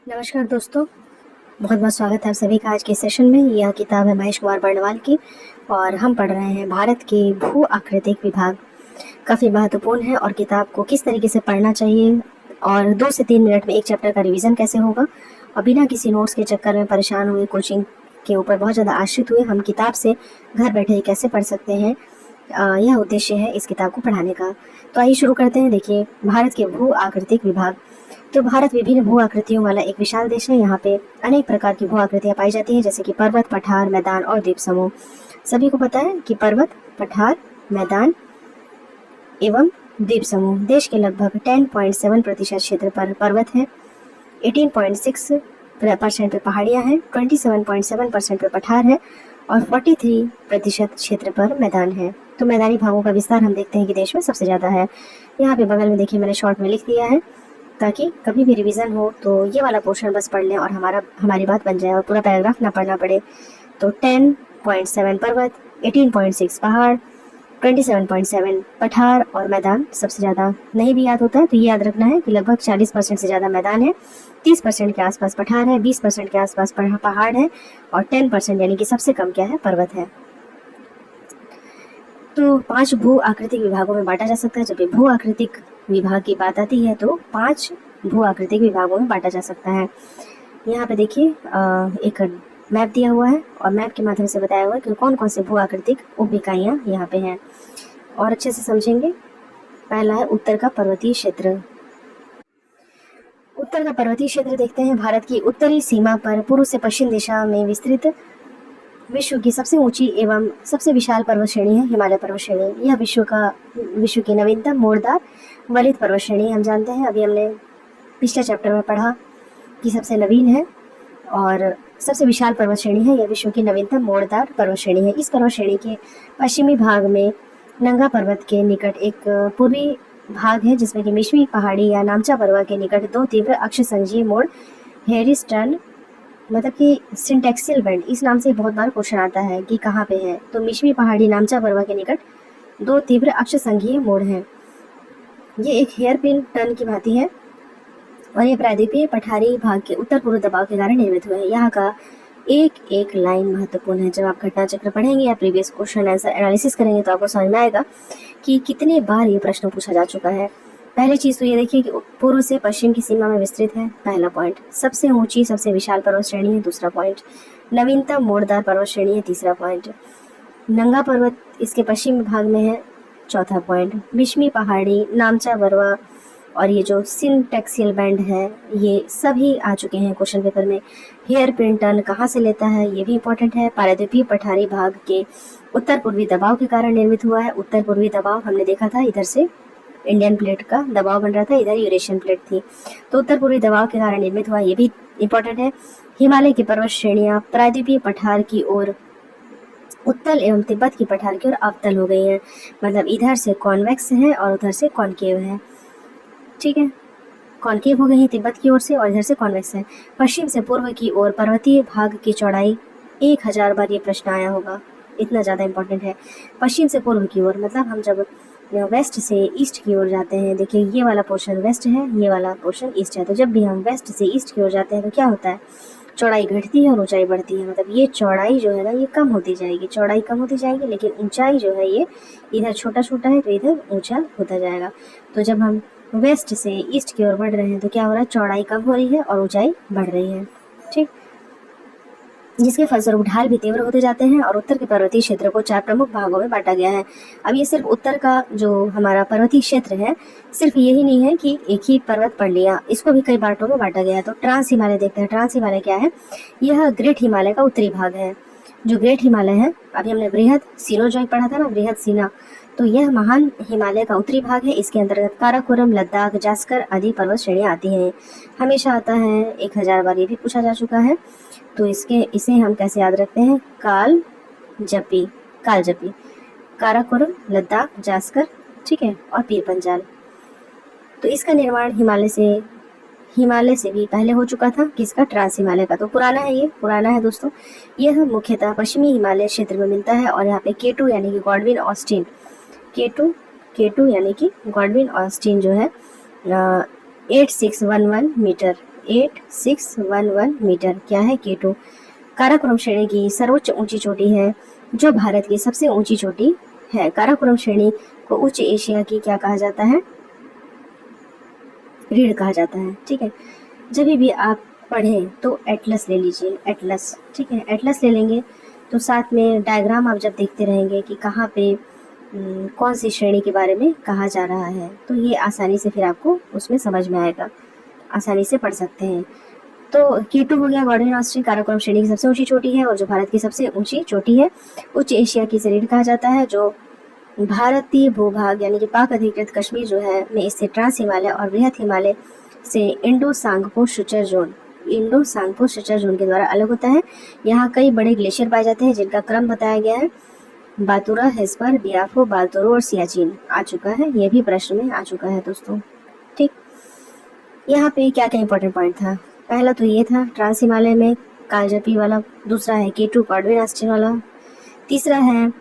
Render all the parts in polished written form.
नमस्कार दोस्तों, बहुत बहुत स्वागत है आप सभी का आज के सेशन में। यह किताब है महेश कुमार बर्णवाल की और हम पढ़ रहे हैं भारत के भू आकृतिक विभाग। काफ़ी महत्वपूर्ण है और किताब को किस तरीके से पढ़ना चाहिए और 2 से 3 मिनट में एक चैप्टर का रिवीजन कैसे होगा और बिना किसी नोट्स के चक्कर में परेशान हुए, कोचिंग के ऊपर बहुत ज़्यादा आश्रित हुए, हम किताब से घर बैठे कैसे पढ़ सकते हैं, यह उद्देश्य है इस किताब को पढ़ाने का। तो आइए शुरू करते हैं। देखिए, भारत के भू आकृतिक विभाग। तो भारत विभिन्न भू आकृतियों वाला एक विशाल देश है। यहाँ पे अनेक प्रकार की भू आकृतियाँ पाई जाती हैं, जैसे कि पर्वत, पठार, मैदान और द्वीप समूह। सभी को पता है कि पर्वत, पठार, मैदान एवं द्वीप समूह। देश के लगभग 10.7% क्षेत्र पर पर्वत है, 18.6% पे पहाड़ियाँ हैं, 27.7% पे पठार है और 43% क्षेत्र पर मैदान है। तो मैदानी भागों का विस्तार हम देखते हैं कि देश में सबसे ज़्यादा है। यहाँ पे बगल में देखिए, मैंने शॉर्ट में लिख दिया है ताकि कभी भी रिवीजन हो तो ये वाला पोर्शन बस पढ़ लें और हमारी बात बन जाए और पूरा पैराग्राफ ना पढ़ना पड़े। तो 10.7 पर्वत, 18.6 पहाड़, 27.7 पठार और मैदान सबसे ज़्यादा। नहीं भी याद होता है तो ये याद रखना है कि लगभग 40% से ज़्यादा मैदान है, 30% के आसपास पठार है, 20% के आसपास पहाड़ है और 10% यानी कि सबसे कम क्या है, पर्वत है। तो 5 भू आकृतिक विभागों में बांटा जा सकता है। जब भू आकृतिक विभाग की बात आती है तो 5 भू आकृतिक विभागों में बांटा जा सकता है। यहाँ पे देखिए एक मैप दिया हुआ है और मैप के माध्यम से बताया हुआ है कि कौन कौन से भू आकृतिक उप इकाइयाँ यहाँ पे हैं और अच्छे से समझेंगे। पहला है उत्तर का पर्वतीय क्षेत्र। उत्तर का पर्वतीय क्षेत्र देखते हैं। भारत की उत्तरी सीमा पर पूर्व से पश्चिम दिशा में विस्तृत विश्व की सबसे ऊंची एवं सबसे विशाल पर्वत श्रेणी है हिमालय पर्वत श्रेणी। यह विश्व की नवीनतम मोड़दार वलित पर्वत श्रेणी हम जानते हैं। अभी हमने पिछले चैप्टर में पढ़ा कि सबसे नवीन है और सबसे विशाल पर्वत श्रेणी है। यह विश्व की नवीनतम मोड़दार पर्वत श्रेणी है। इस पर्वत श्रेणी के पश्चिमी भाग में नंगा पर्वत के निकट एक पूर्वी भाग है जिसमें कि मिश्मी पहाड़ी या नामचा पर्वत के निकट 2 तीव्र अक्ष संघीय मोड़ हेरिस्टन मतलब कि सिंटेक्सियल बैंड, इस नाम से बहुत बार क्वेश्चन आता है कि कहाँ पे है। तो मिश्मी पहाड़ी नामचा पर्वत के निकट 2 तीव्र अक्ष संघीय मोड़ हैं। ये एक हेयर पिन टर्न की भांति है और ये प्रायद्वीपीय पठारी भाग के उत्तर पूर्व दबाव के कारण निर्मित हुए हैं। यहाँ का एक एक लाइन महत्वपूर्ण है। जब आप घटना चक्र पढ़ेंगे या प्रीवियस क्वेश्चन आंसर एनालिसिस करेंगे तो आपको समझ में आएगा कि कितने बार ये प्रश्न पूछा जा चुका है। पहली चीज़ तो ये देखिए कि पूर्व से पश्चिम की सीमा में विस्तृत है, पहला पॉइंट। सबसे ऊंची सबसे विशाल पर्वत श्रेणी है, दूसरा पॉइंट। नवीनतम मोड़दार पर्वत श्रेणी है, तीसरा पॉइंट। नंगा पर्वत इसके पश्चिमी भाग में है, चौथा पॉइंट। मिश्मी पहाड़ी, नामचा बरवा और ये जो सिंटेक्सियल बैंड है ये सभी आ चुके हैं क्वेश्चन पेपर में। हेयर पिन टर्न कहाँ से लेता है ये भी इंपॉर्टेंट है। प्रायद्वीपीय पठारी भाग के उत्तर पूर्वी दबाव के कारण निर्मित हुआ है। उत्तर पूर्वी दबाव हमने देखा था, इधर से इंडियन प्लेट का दबाव बन रहा था, इधर यूरेशियन प्लेट थी, तो उत्तर पूर्वी दबाव के कारण निर्मित हुआ, ये भी इंपॉर्टेंट है। हिमालय की पर्वत श्रेणियां प्रायद्वीपीय पठार की ओर उत्तल एवं तिब्बत की पठार की ओर अवतल हो गई हैं, मतलब इधर से कॉन्वेक्स है और उधर से कॉनकेव है। ठीक है, कॉनकेव हो गई है तिब्बत की ओर से और इधर से कॉन्वेक्स है। पश्चिम से पूर्व की ओर पर्वतीय भाग की चौड़ाई 1000 बार ये प्रश्न आया होगा, इतना ज़्यादा इंपॉर्टेंट है। पश्चिम से पूर्व की ओर मतलब हम जब वेस्ट से ईस्ट की ओर जाते हैं, देखिए ये वाला पोर्शन वेस्ट है, ये वाला पोर्शन ईस्ट है, तो जब भी हम वेस्ट से ईस्ट की ओर जाते हैं तो क्या होता है, चौड़ाई घटती है और ऊंचाई बढ़ती है। मतलब ये चौड़ाई जो है ना ये कम होती जाएगी, चौड़ाई कम होती जाएगी, लेकिन ऊंचाई जो है ये इधर छोटा छोटा है तो इधर ऊंचा होता जाएगा। तो जब हम वेस्ट से ईस्ट की ओर बढ़ रहे हैं तो क्या हो रहा है, चौड़ाई कम हो रही है और ऊंचाई बढ़ रही है। ठीक, जिसके फलस्वरूप ढाल भी तीव्र होते जाते हैं और उत्तर के पर्वतीय क्षेत्र को 4 प्रमुख भागों में बांटा गया है। अब ये सिर्फ उत्तर का जो हमारा पर्वतीय क्षेत्र है सिर्फ यही नहीं है कि एक ही पर्वत पढ़ लिया, इसको भी कई बांटों में बांटा गया है। तो ट्रांस हिमालय देखते हैं। ट्रांस हिमालय क्या है, यह ग्रेट हिमालय का उत्तरी भाग है। जो ग्रेट हिमालय है, अभी हमने बृहद सिनोजॉय पढ़ा था ना, बृहद सीना, तो यह महान हिमालय का उत्तरी भाग है। इसके अंतर्गत काराकोरम, लद्दाख, जास्कर आदि पर्वत श्रेणियां आती हैं। हमेशा आता है, 1000 बार ये भी पूछा जा चुका है। तो इसे हम कैसे याद रखते हैं, काल जपी, काराकोरम, लद्दाख, जास्कर, ठीक है, और पीर पंजाल। तो इसका निर्माण हिमालय से भी पहले हो चुका था, किसका, ट्रांस हिमालय का। तो पुराना है, ये पुराना है दोस्तों। यह मुख्यतः पश्चिमी हिमालय क्षेत्र में मिलता है और यहाँ पे K2 यानी कि गॉडविन ऑस्टिन, K2 यानी कि गॉडविन ऑस्टिन जो है 8611 मीटर 8611 मीटर। क्या है K2? काराकोरम श्रेणी की सर्वोच्च ऊंची चोटी है जो भारत की सबसे ऊंची चोटी है। काराकोरम श्रेणी को उच्च एशिया की क्या कहा जाता है? रीढ़ कहा जाता है। ठीक है, जब भी आप पढ़ें तो एटलस ले लीजिए, एटलस। ठीक है, एटलस ले लेंगे तो साथ में डायग्राम आप जब देखते रहेंगे कि कहाँ पे कौन सी श्रेणी के बारे में कहा जा रहा है, तो ये आसानी से फिर आपको उसमें समझ में आएगा, आसानी से पढ़ सकते हैं। तो K2 हो गया गॉडविन ऑस्ट्रिच, काराकोरम श्रेणी की सबसे ऊंची चोटी है और जो भारत की सबसे ऊंची चोटी है। उच्च एशिया की रीढ़ कहा जाता है, जो भारतीय भूभाग यानी कि पाक अधिकृत कश्मीर जो है में स्थित ट्रांस हिमालय और बृहद हिमालय से इंडो सांगपो शुचर जोन के द्वारा अलग होता है। यहाँ कई बड़े ग्लेशियर पाए जाते हैं जिनका क्रम बताया गया है। बातुरा, हेस्पर, बियाफो, बाल्तोरो और सियाचिन आ चुका है, ये भी प्रश्न में आ चुका है दोस्तों। ठीक, यहाँ पे क्या क्या इंपॉर्टेंट पॉइंट था? पहला तो ये था ट्रांस हिमालय में कालजपी वाला, दूसरा है K2 गॉडविन ऑस्ट्रिच वाला, तीसरा है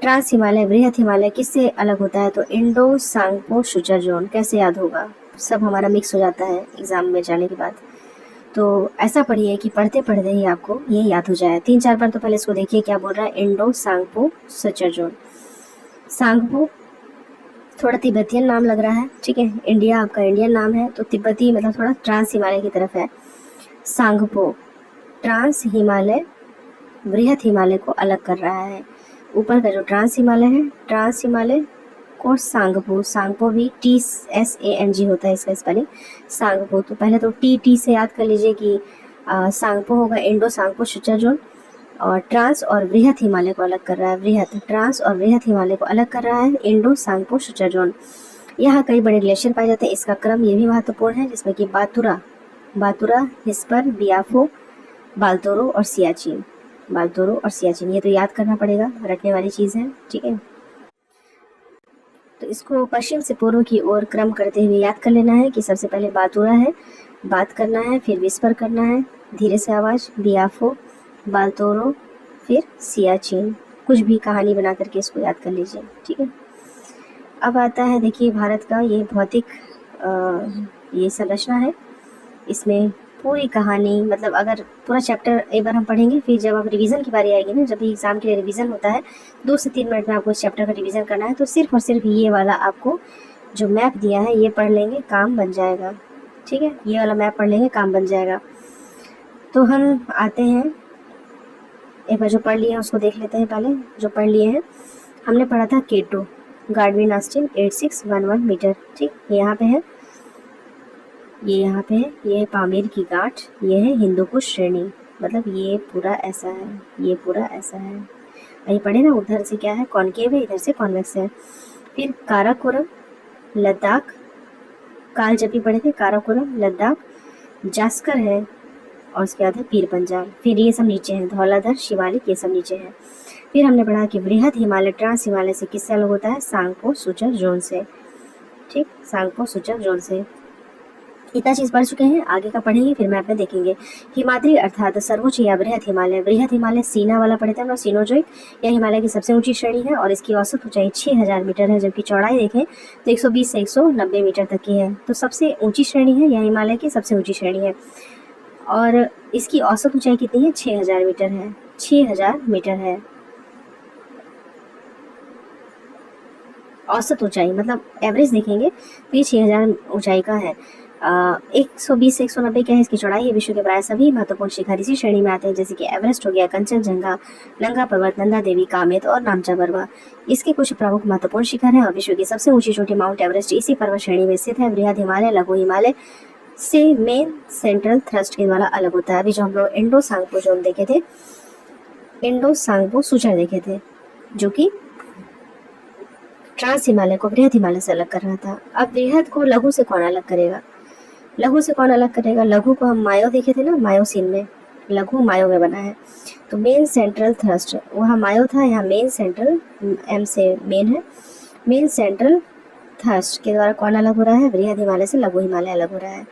ट्रांस हिमालय बृहद हिमालय किससे अलग होता है? तो इंडो सांगपो शुचर जोन। कैसे याद होगा? सब हमारा मिक्स हो जाता है एग्जाम में जाने के बाद, तो ऐसा पढ़िए कि पढ़ते पढ़ते ही आपको ये याद हो जाए। 3-4 बार तो पहले इसको देखिए क्या बोल रहा है, इंडो सांगपो शुचर जोन। सांगपो थोड़ा तिब्बतियन नाम लग रहा है, ठीक है, इंडिया आपका इंडियन नाम है तो तिब्बती मतलब थोड़ा ट्रांस हिमालय की तरफ है। सांगपो ट्रांस हिमालय बृहद हिमालय को अलग कर रहा है। ऊपर का जो ट्रांस हिमालय है, ट्रांस हिमालय को सांगपो भी TSANG होता है इसका स्पेलिंग, सांगपो। तो पहले तो टी से याद कर लीजिए कि सांगपो होगा इंडो सांगपो शुचर जोन, और ट्रांस और बृहद हिमालय को अलग कर रहा है। ट्रांस और बृहद हिमालय को अलग कर रहा है इंडो सांगपो शुचर जोन। यहाँ कई बड़े ग्लेशियर पाए जाते हैं, इसका क्रम ये भी महत्वपूर्ण है, जिसमें कि बातुरा, हिस्पर, बियाफो, बाल्तोरो और सियाचिन। ये तो याद करना पड़ेगा, रखने वाली चीज़ है। ठीक है, तो इसको पश्चिम से पूर्व की ओर क्रम करते हुए याद कर लेना है कि सबसे पहले बातुरा है, बात करना है, फिर विस्पर करना है धीरे से आवाज़, बियाफो, बाल्तोरो, फिर सियाचिन। कुछ भी कहानी बना करके इसको याद कर लीजिए। ठीक है, अब आता है देखिए भारत का ये भौतिक ये संरचना है। इसमें पूरी कहानी, मतलब अगर पूरा चैप्टर एक बार हम पढ़ेंगे, फिर जब आप रिवीजन की बारी आएगी ना, जब भी एग्जाम के लिए रिवीजन होता है 2 से 3 मिनट में आपको इस चैप्टर का रिवीजन करना है, तो सिर्फ और सिर्फ ये वाला आपको जो मैप दिया है ये पढ़ लेंगे, काम बन जाएगा। ठीक है, ये वाला मैप पढ़ लेंगे, काम बन जाएगा। तो हम आते हैं, एक बार जो पढ़ लिए हैं उसको देख लेते हैं। पहले जो पढ़ लिए हैं हमने पढ़ा था K2 गॉडविन ऑस्ट्रिच 8611 मीटर। ठीक, यहाँ पे है, ये यहाँ पे है, ये है पामीर की गांठ, ये है हिंदुकुश श्रेणी, मतलब ये पूरा ऐसा है, ये पूरा ऐसा है। वही पढ़े ना, उधर से क्या है कॉनकेव है, इधर से कॉन्वेक्स है। फिर काराकोरम लद्दाख, कालजपी पढ़े थे, काराकोरम लद्दाख, जास्कर है, और उसके बाद है पीर पंजाल। फिर ये सब नीचे है, धौलाधर, शिवालिक, ये सब नीचे है। फिर हमने पढ़ा कि बृहद हिमालय ट्रांस हिमालय से किससे अलग होता है? सांगपो शुचर जोन से। ठीक, सांगपो शुचर जोन से। इतना चीज़ पढ़ चुके हैं, आगे का पढ़ेंगे फिर मैप में देखेंगे। हिमाद्री अर्थात सर्वोच्च या बृहद हिमालय सीना वाला पढ़े थे हम लोग, सिनोजोइक। यह हिमालय की सबसे ऊंची श्रेणी है और इसकी औसत ऊंचाई 6000 मीटर है, जबकि चौड़ाई देखें तो 120 से 190 मीटर तक की है। तो सबसे ऊंची श्रेणी है, यह हिमालय की सबसे ऊंची श्रेणी है और इसकी औसत ऊंचाई कितनी है? 6000 मीटर है, 6000 मीटर है औसत ऊंचाई, मतलब एवरेज देखेंगे तो ये 6000 ऊंचाई का है। 120 से 190 क्या है इसकी चौड़ाई है। विश्व के प्राय सभी महत्वपूर्ण शिखर इसी श्रेणी में आते हैं, जैसे कि एवरेस्ट हो गया, कंचनजंगा, नंगा पर्वत, नंदा देवी, कामेत और नामचा बरवा। इसके कुछ प्रमुख महत्वपूर्ण शिखर हैं और विश्व की सबसे ऊंची चोटी माउंट एवरेस्ट इसी पर्वत श्रेणी में स्थित है। बृहद हिमालय लघु हिमालय से मेन सेंट्रल थ्रस्ट के द्वारा अलग होता है। अभी जो हम लोग इंडो सांगपो जोन देखे थे, इंडो सांगपो सूचर देखे थे, जो कि ट्रांस हिमालय को बृहद हिमालय से अलग कर रहा था। अब बृहद को लघु से कौन अलग करेगा? लघु को हम मायो देखे थे ना, मायोसिन में, लघु मायो में बना है। तो मेन सेंट्रल थ्रस्ट, वहाँ मायो था, यहाँ मेन सेंट्रल, एम से मेन है, मेन सेंट्रल थ्रस्ट के द्वारा कौन अलग हो रहा है? बृहद हिमालय से लघु हिमालय अलग हो रहा है।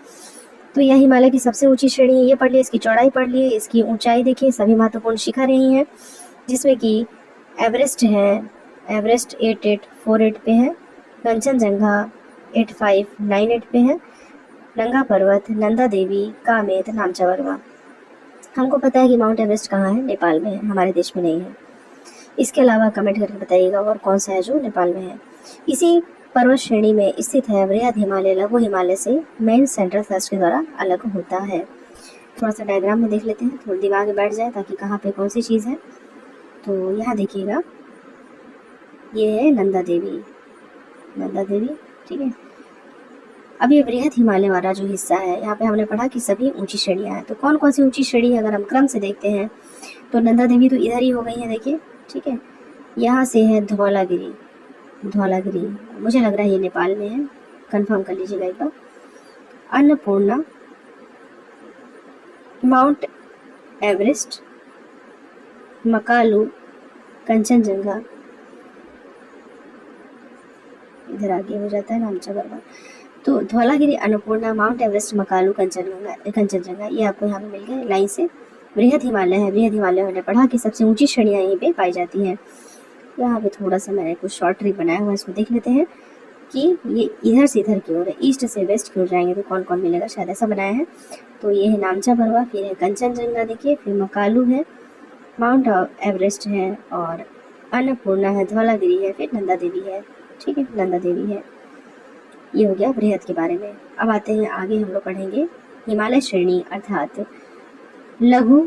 तो यह हिमालय की सबसे ऊंची श्रेणी है, ये पढ़ लिए। इसकी चौड़ाई पढ़ लिए, इसकी ऊंचाई देखिए, सभी महत्वपूर्ण शिखर यही हैं, जिसमें कि एवरेस्ट है, एवरेस्ट 8848 पे है, कंचनजंगा 8598 पे है, नंगा पर्वत, नंदा देवी, कामेत, नामचा बरवा। हमको पता है कि माउंट एवरेस्ट कहाँ है, नेपाल में है, हमारे देश में नहीं है। इसके अलावा कमेंट करके बताइएगा और कौन सा है जो नेपाल में है। इसी पर्वत श्रेणी में स्थित है वृहद हिमालय लघु हिमालय से मेन सेंट्रल थ्रस्ट के द्वारा अलग होता है। थोड़ा सा डायग्राम में देख लेते हैं, थोड़ा दिमाग में बैठ जाए ताकि कहाँ पे कौन सी चीज़ है। तो यहाँ देखिएगा, ये है नंदा देवी, नंदा देवी, ठीक है। अब ये वृहद हिमालय वाला जो हिस्सा है, यहाँ पे हमने पढ़ा कि सभी ऊंची श्रेणियाँ हैं। तो कौन कौन सी ऊंची श्रेणी है अगर हम क्रम से देखते हैं तो नंदा देवी तो इधर ही हो गई है, देखिए, ठीक है। यहाँ से है धौलागिरी, धौलागिरी मुझे लग रहा है ये नेपाल में है, कंफर्म कर लीजिएगा एक बार। अन्नपूर्णा, माउंट एवरेस्ट, मकालू, कंचनजंगा, इधर आगे हो जाता है नामचा बरवा। तो धौलागिरी, अन्नपूर्णा, माउंट एवरेस्ट, मकालू, कंचनजंगा ये आपको यहाँ पे मिल गए लाइन से। वृहद हिमालय है, वृहद हिमालय मैंने पढ़ा कि सबसे ऊंची श्रेणियाँ यहीं पे पाई जाती हैं। यहाँ पे थोड़ा सा मैंने कुछ शॉर्ट ट्रिक बनाया हुआ है, इसको देख लेते हैं कि ये इधर से इधर की ओर है, ईस्ट से वेस्ट की ओर जाएंगे तो कौन कौन मिलेगा, शायद ऐसा बनाया है। तो ये है नामचा बरवा, फिर है कंचनजंगा देखिए, फिर मकालू है, माउंट एवरेस्ट है, और अन्नपूर्णा है, धौलागिरी है, फिर नंदा देवी है, ठीक है, नंदा देवी है। ये हो गया बृहद के बारे में। अब आते हैं आगे, हम लोग पढ़ेंगे हिमालय श्रेणी अर्थात लघु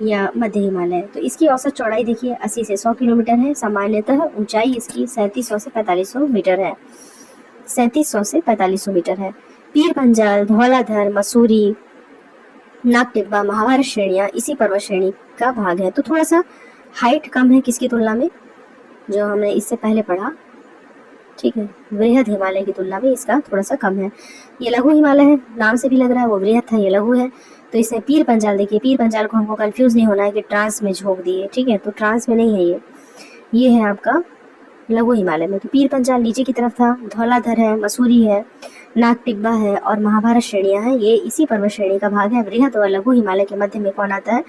या मध्य हिमालय। तो इसकी औसत चौड़ाई देखिए 80 से 100 किलोमीटर है। सामान्यतः ऊंचाई इसकी 3700 से 4500 मीटर है, 3700 से 4500 मीटर है। पीर पंजाल, धौलाधर, मसूरी, नागटिब्बा, महाभारत श्रेणियाँ इसी पर्वत श्रेणी का भाग है। तो थोड़ा सा हाइट कम है किसकी तुलना में, जो हमने इससे पहले पढ़ा, ठीक है, वृहद हिमालय की तुलना में इसका थोड़ा सा कम है। ये लघु हिमालय है, नाम से भी लग रहा है, वो वृहद था, ये लघु है। तो इसमें पीर पंजाल देखिए, पीर पंजाल को हमको कंफ्यूज नहीं होना है कि ट्रांस में झोंक दिए, ठीक है, तो ट्रांस में नहीं है ये है आपका लघु हिमालय में। तो पीर पंजाल नीचे की तरफ था, धौलाधर है, मसूरी है, नागटिब्बा है और महाभारत श्रेणियाँ हैं, ये इसी पर्वत श्रेणी का भाग है। वृहद और लघु हिमालय के मध्य में कौन आता है,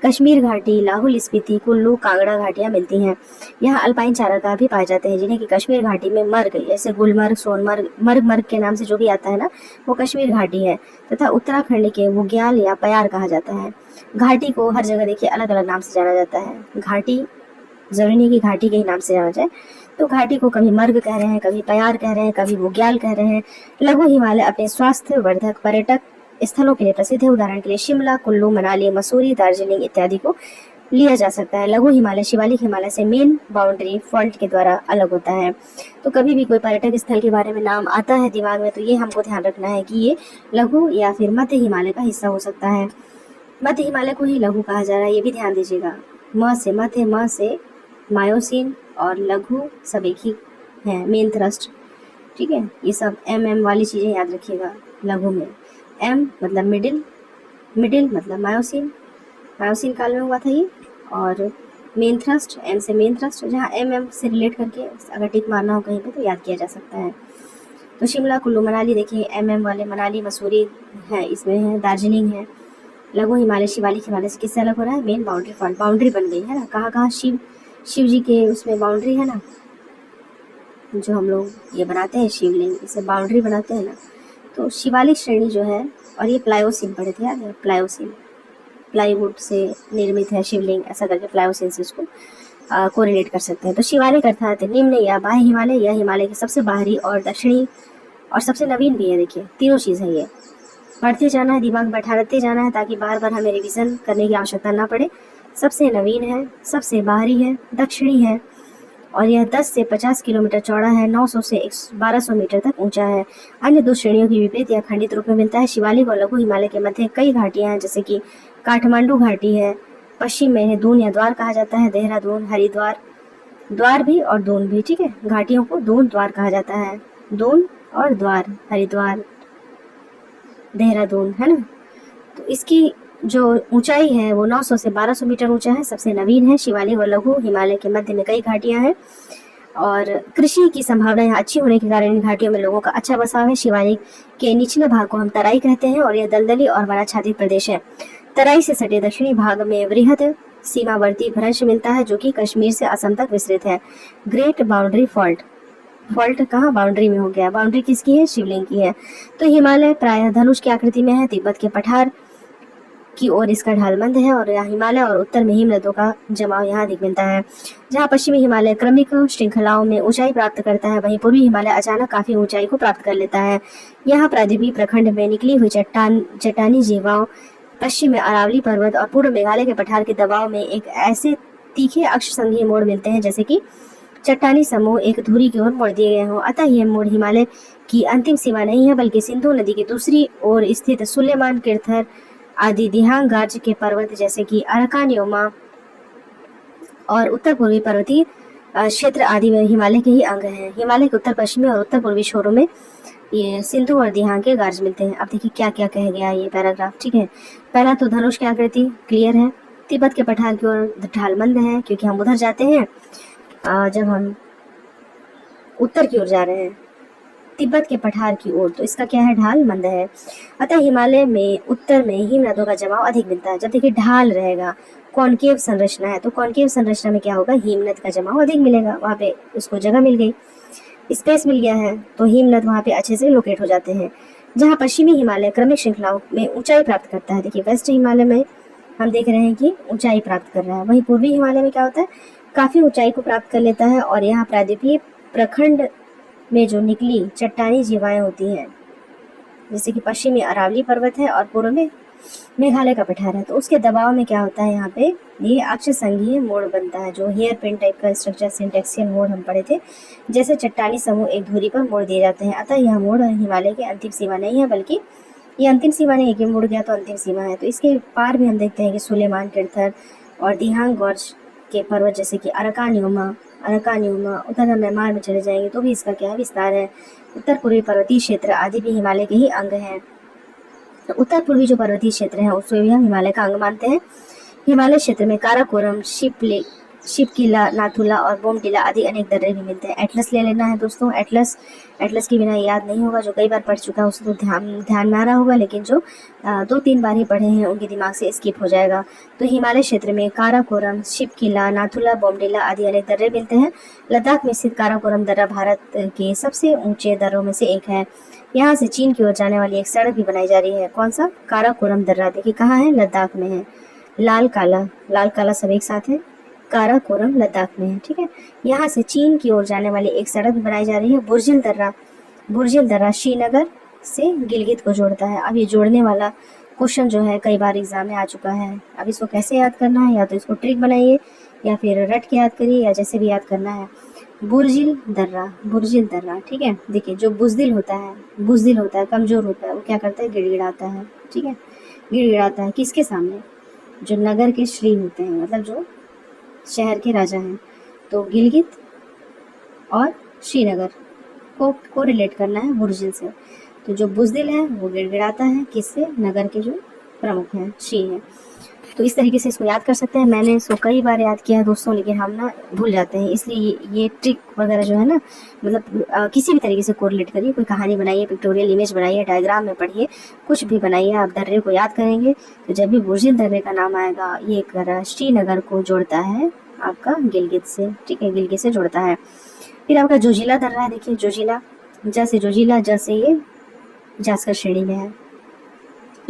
कश्मीर घाटी, लाहौल स्पीति, कुल्लू, कांगड़ा घाटियाँ मिलती हैं। यहाँ अल्पाइन चारागाह भी पाए जाते हैं, जिन्हें कि कश्मीर घाटी में मर्ग, जैसे गुलमर्ग, सोनमर्ग, मर्ग के नाम से जो भी आता है ना, वो कश्मीर घाटी है। तथा उत्तराखंड के बुग्याल या प्यार कहा जाता है। घाटी को हर जगह देखिए अलग अलग नाम से जाना जाता है। घाटी जरूरी नहीं कि घाटी के ही नाम से जाना जाए, तो घाटी को कभी मर्ग कह रहे हैं, कभी प्यार कह रहे हैं, कभी बुग्याल कह रहे हैं। लघु हिमालय अपने स्वास्थ्य वर्धक पर्यटक स्थलों के लिए प्रसिद्ध है। उदाहरण के लिए शिमला, कुल्लू, मनाली, मसूरी, दार्जिलिंग इत्यादि को लिया जा सकता है। लघु हिमालय शिवालिक हिमालय से मेन बाउंड्री फॉल्ट के द्वारा अलग होता है। तो कभी भी कोई पर्यटक स्थल के बारे में नाम आता है दिमाग में, तो ये हमको ध्यान रखना है कि ये लघु या फिर मध्य हिमालय का हिस्सा हो सकता है। मध्य हिमालय को ही लघु कहा जा रहा है, ये भी ध्यान दीजिएगा। म से मध्य, म से मायोसिन और लघु सब एक ही है, मेन थ्रस्ट, ठीक है। ये सब एम वाली चीज़ें याद रखिएगा। लघु में एम मतलब मिडिल, मिडिल मतलब मायोसिन, मायोसिन काल में हुआ था ये, और मेन थ्रस्ट, एम से मेन थ्रस्ट, जहाँ एम से रिलेट करके अगर टिक मारना हो कहीं पे तो याद किया जा सकता है। तो शिमला, कुल्लू, मनाली देखिए एम वाले, मनाली, मसूरी है, इसमें है, दार्जिलिंग है। लघु हिमालय शिवालिक हिमालय से किससे अलग हो रहा है, मेन बाउंड्री फॉल्ट, बाउंड्री बन गई है ना। कहाँ कहाँ शिव जी के उसमें बाउंड्री है ना, जो हम लोग ये बनाते हैं शिवलिंग, इसे बाउंड्री बनाते हैं ना। तो शिवालिक श्रेणी जो है, और ये प्लायोसिन पढ़े थे याद है, प्लायोसिन, प्लाईवुड से निर्मित है शिवलिंग, ऐसा करके प्लायोसिन से उसको कोरिलेट कर सकते हैं। तो शिवालिक अर्थात निम्न या बाह्य हिमालय, यह हिमालय के सबसे बाहरी और दक्षिणी और सबसे नवीन भी है। देखिए तीनों चीज़ है, ये पढ़ते जाना है, दिमाग बैठाते जाना है, ताकि बार बार हमें रिवीजन करने की आवश्यकता ना पड़े। सबसे नवीन है, सबसे बाहरी है, दक्षिणी है, और यह 10 से 50 किलोमीटर चौड़ा है, 900 से 1200 मीटर तक ऊंचा है। अन्य दो श्रेणियों की विपरीत या खंडित रूप में मिलता है। शिवालिक और लघु हिमालय के मध्य कई घाटियां हैं, जैसे कि काठमांडू घाटी है, पश्चिम में है दून या द्वार कहा जाता है, देहरादून, हरिद्वार, द्वार भी और दून भी, ठीक है, घाटियों को दून द्वार कहा जाता है। दून और द्वार, हरिद्वार, देहरादून, है ना। तो इसकी जो ऊंचाई है वो 900 से 1200 मीटर ऊंचा है, सबसे नवीन है। शिवालिक और लघु हिमालय के मध्य में कई घाटियां हैं, और कृषि की संभावना यहाँ अच्छी होने के कारण इन घाटियों में लोगों का अच्छा बसाव है। शिवालिक के निचले भाग को हम तराई कहते हैं, और यह दलदली और वनाच्छादित प्रदेश है। तराई से सटे दक्षिणी भाग में वृहद सीमावर्ती भ्रंश मिलता है, जो कि कश्मीर से असम तक विस्तृत है। ग्रेट बाउंड्री फॉल्ट फॉल्ट कहाँ, बाउंड्री में हो गया। बाउंड्री किसकी है, शिवलिंग की है। तो हिमालय प्रायः धनुष की आकृति में है। तिब्बत के पठार की ओर इसका ढाल मंद है और यहाँ हिमालय और उत्तर में हिम नदों का जमाव यहाँ अधिक मिलता है। जहाँ पश्चिमी हिमालय क्रमिक श्रृंखलाओं में ऊंचाई प्राप्त करता है, वहीं पूर्वी हिमालय अचानक काफी ऊंचाई को प्राप्त कर लेता है। यहाँ प्रायद्वीपीय प्रखंड में निकली हुई चट्टानी जीवाओं, पश्चिम में अरावली पर्वत और पूर्व मेघालय के पठार के दबाव में एक ऐसे तीखे अक्ष संघीय मोड़ मिलते हैं जैसे कि चट्टानी समूह एक धुरी की ओर मोड़ दिए गए हों। अतः यह मोड़ हिमालय की अंतिम सीमा नहीं है, बल्कि सिंधु नदी की दूसरी ओर स्थित सुलेमान, किरथर आदि दिहांग राज्य के पर्वत जैसे कि अरकानियोमा और उत्तर पूर्वी पर्वतीय क्षेत्र आदि में हिमालय के ही अंग हैं। हिमालय के उत्तर पश्चिमी और उत्तर पूर्वी छोरों में ये सिंधु और दिहांग के गार्ज मिलते हैं। अब देखिए क्या क्या कह गया ये पैराग्राफ, ठीक है। पहला तो धनुष की आकृति क्लियर है। तिब्बत के पठार की ओर ढाल मंद है, क्योंकि हम उधर जाते हैं जब हम उत्तर की ओर जा रहे हैं, तिब्बत के पठार की ओर, तो इसका क्या है, ढाल मंद है। अतः हिमालय में उत्तर में हिम नदों का जमाव अधिक मिलता है। जब देखिए ढाल रहेगा, कॉनकेव संरचना है, तो कॉनकेव संरचना में क्या होगा, हिमनद का जमाव अधिक मिलेगा। वहाँ पे उसको जगह मिल गई, स्पेस मिल गया है, तो हिमनद वहाँ पे अच्छे से लोकेट हो जाते हैं। जहाँ पश्चिमी हिमालय क्रमिक श्रृंखलाओं में ऊंचाई प्राप्त करता है, देखिए वेस्ट हिमालय में हम देख रहे हैं कि ऊंचाई प्राप्त कर रहा है, वहीं पूर्वी हिमालय में क्या होता है, काफी ऊंचाई को प्राप्त कर लेता है। और यहाँ प्रायद्वीपीय प्रखंड में जो निकली चट्टानी जीवाएं होती हैं, जैसे कि पश्चिमी अरावली पर्वत है और पूर्व में मेघालय का पठार है, तो उसके दबाव में क्या होता है, यहाँ पे ये अक्ष संघीय मोड़ बनता है, जो हेयर पिन टाइप का स्ट्रक्चर, सिंटेक्सियल मोड़ हम पढ़े थे, जैसे चट्टानी समूह एक धुरी पर मोड़ दिए जाते हैं। अतः यह मोड़ हिमालय की अंतिम सीमा नहीं है, बल्कि ये अंतिम सीमा नहीं है कि मुड़ गया तो अंतिम सीमा है। तो इसके पार भी हम देखते हैं कि सुलेमान, किरथर और दिहांग गॉर्ज के पर्वत जैसे कि अरकानियोमा उधर हम म्यांमार में चले जाएंगे तो भी इसका क्या है, विस्तार है। उत्तर पूर्वी पर्वतीय क्षेत्र आदि भी हिमालय के ही अंग हैं। तो उत्तर पूर्वी जो पर्वतीय क्षेत्र है उसको भी हम हिमालय का अंग मानते हैं। हिमालय क्षेत्र में काराकोरम, शिपकिला, नाथुला और बोमटिला आदि अनेक दर्रे भी मिलते हैं। एटलस ले लेना है दोस्तों, एटलस के बिना याद नहीं होगा। जो कई बार पढ़ चुका है उसे तो ध्यान में आ रहा होगा, लेकिन जो 2-3 बार ही पढ़े हैं उनके दिमाग से स्किप हो जाएगा। तो हिमालय क्षेत्र में काराकोरम, शिपकिला, नाथुला, बोमटिला आदि अनेक दर्रे मिलते हैं। लद्दाख में स्थित काराकोरम दर्रा भारत के सबसे ऊंचे दर्रों में से एक है। यहाँ से चीन की ओर जाने वाली एक सड़क भी बनाई जा रही है। कौन सा, काराकोरम दर्रा, देखिए कहाँ है, लद्दाख में है। लाल काला सब एक साथ है, काराकोरम लद्दाख में है, ठीक है। यहाँ से चीन की ओर जाने वाली एक सड़क भी बनाई जा रही है। बुर्जिल दर्रा श्रीनगर से गिलगित को जोड़ता है। अब ये जोड़ने वाला क्वेश्चन जो है कई बार एग्जाम में आ चुका है। अब इसको कैसे याद करना है, या तो इसको ट्रिक बनाइए या फिर रट के याद करिए, या जैसे भी याद करना है। बुर्जिल दर्रा, ठीक है। देखिए जो बुजदिल होता है, कमजोर होता है, वो क्या करता है, गिड़गिड़ाता है, ठीक है। गिड़गिड़ाता है किसके सामने, जो नगर के श्री होते हैं, मतलब जो शहर के राजा हैं। तो गिलगित और श्रीनगर को रिलेट करना है बुर्जिल से। तो जो बुजदिल है वो गिड़गिड़ाता है किससे, नगर के जो प्रमुख हैं, श्री हैं। तो इस तरीके से इसको याद कर सकते हैं। मैंने इसको कई बार याद किया है दोस्तों, लेकिन हम ना भूल जाते हैं, इसलिए ये ट्रिक वगैरह जो है ना, मतलब किसी भी तरीके से कोरिलेट करिए। कोई कहानी बनाइए, पिक्टोरियल इमेज बनाइए, डायग्राम में पढ़िए, कुछ भी बनाइए। आप दर्रे को याद करेंगे तो जब भी बुर्जिल दर्रे का नाम आएगा, ये दर्रा श्रीनगर को जोड़ता है आपका गिलगित से, ठीक है, गिलगित से जोड़ता है। फिर आपका जोजिला दर्रा है, देखिए जोजिला, जैसे ये जास्कर श्रेणी में है,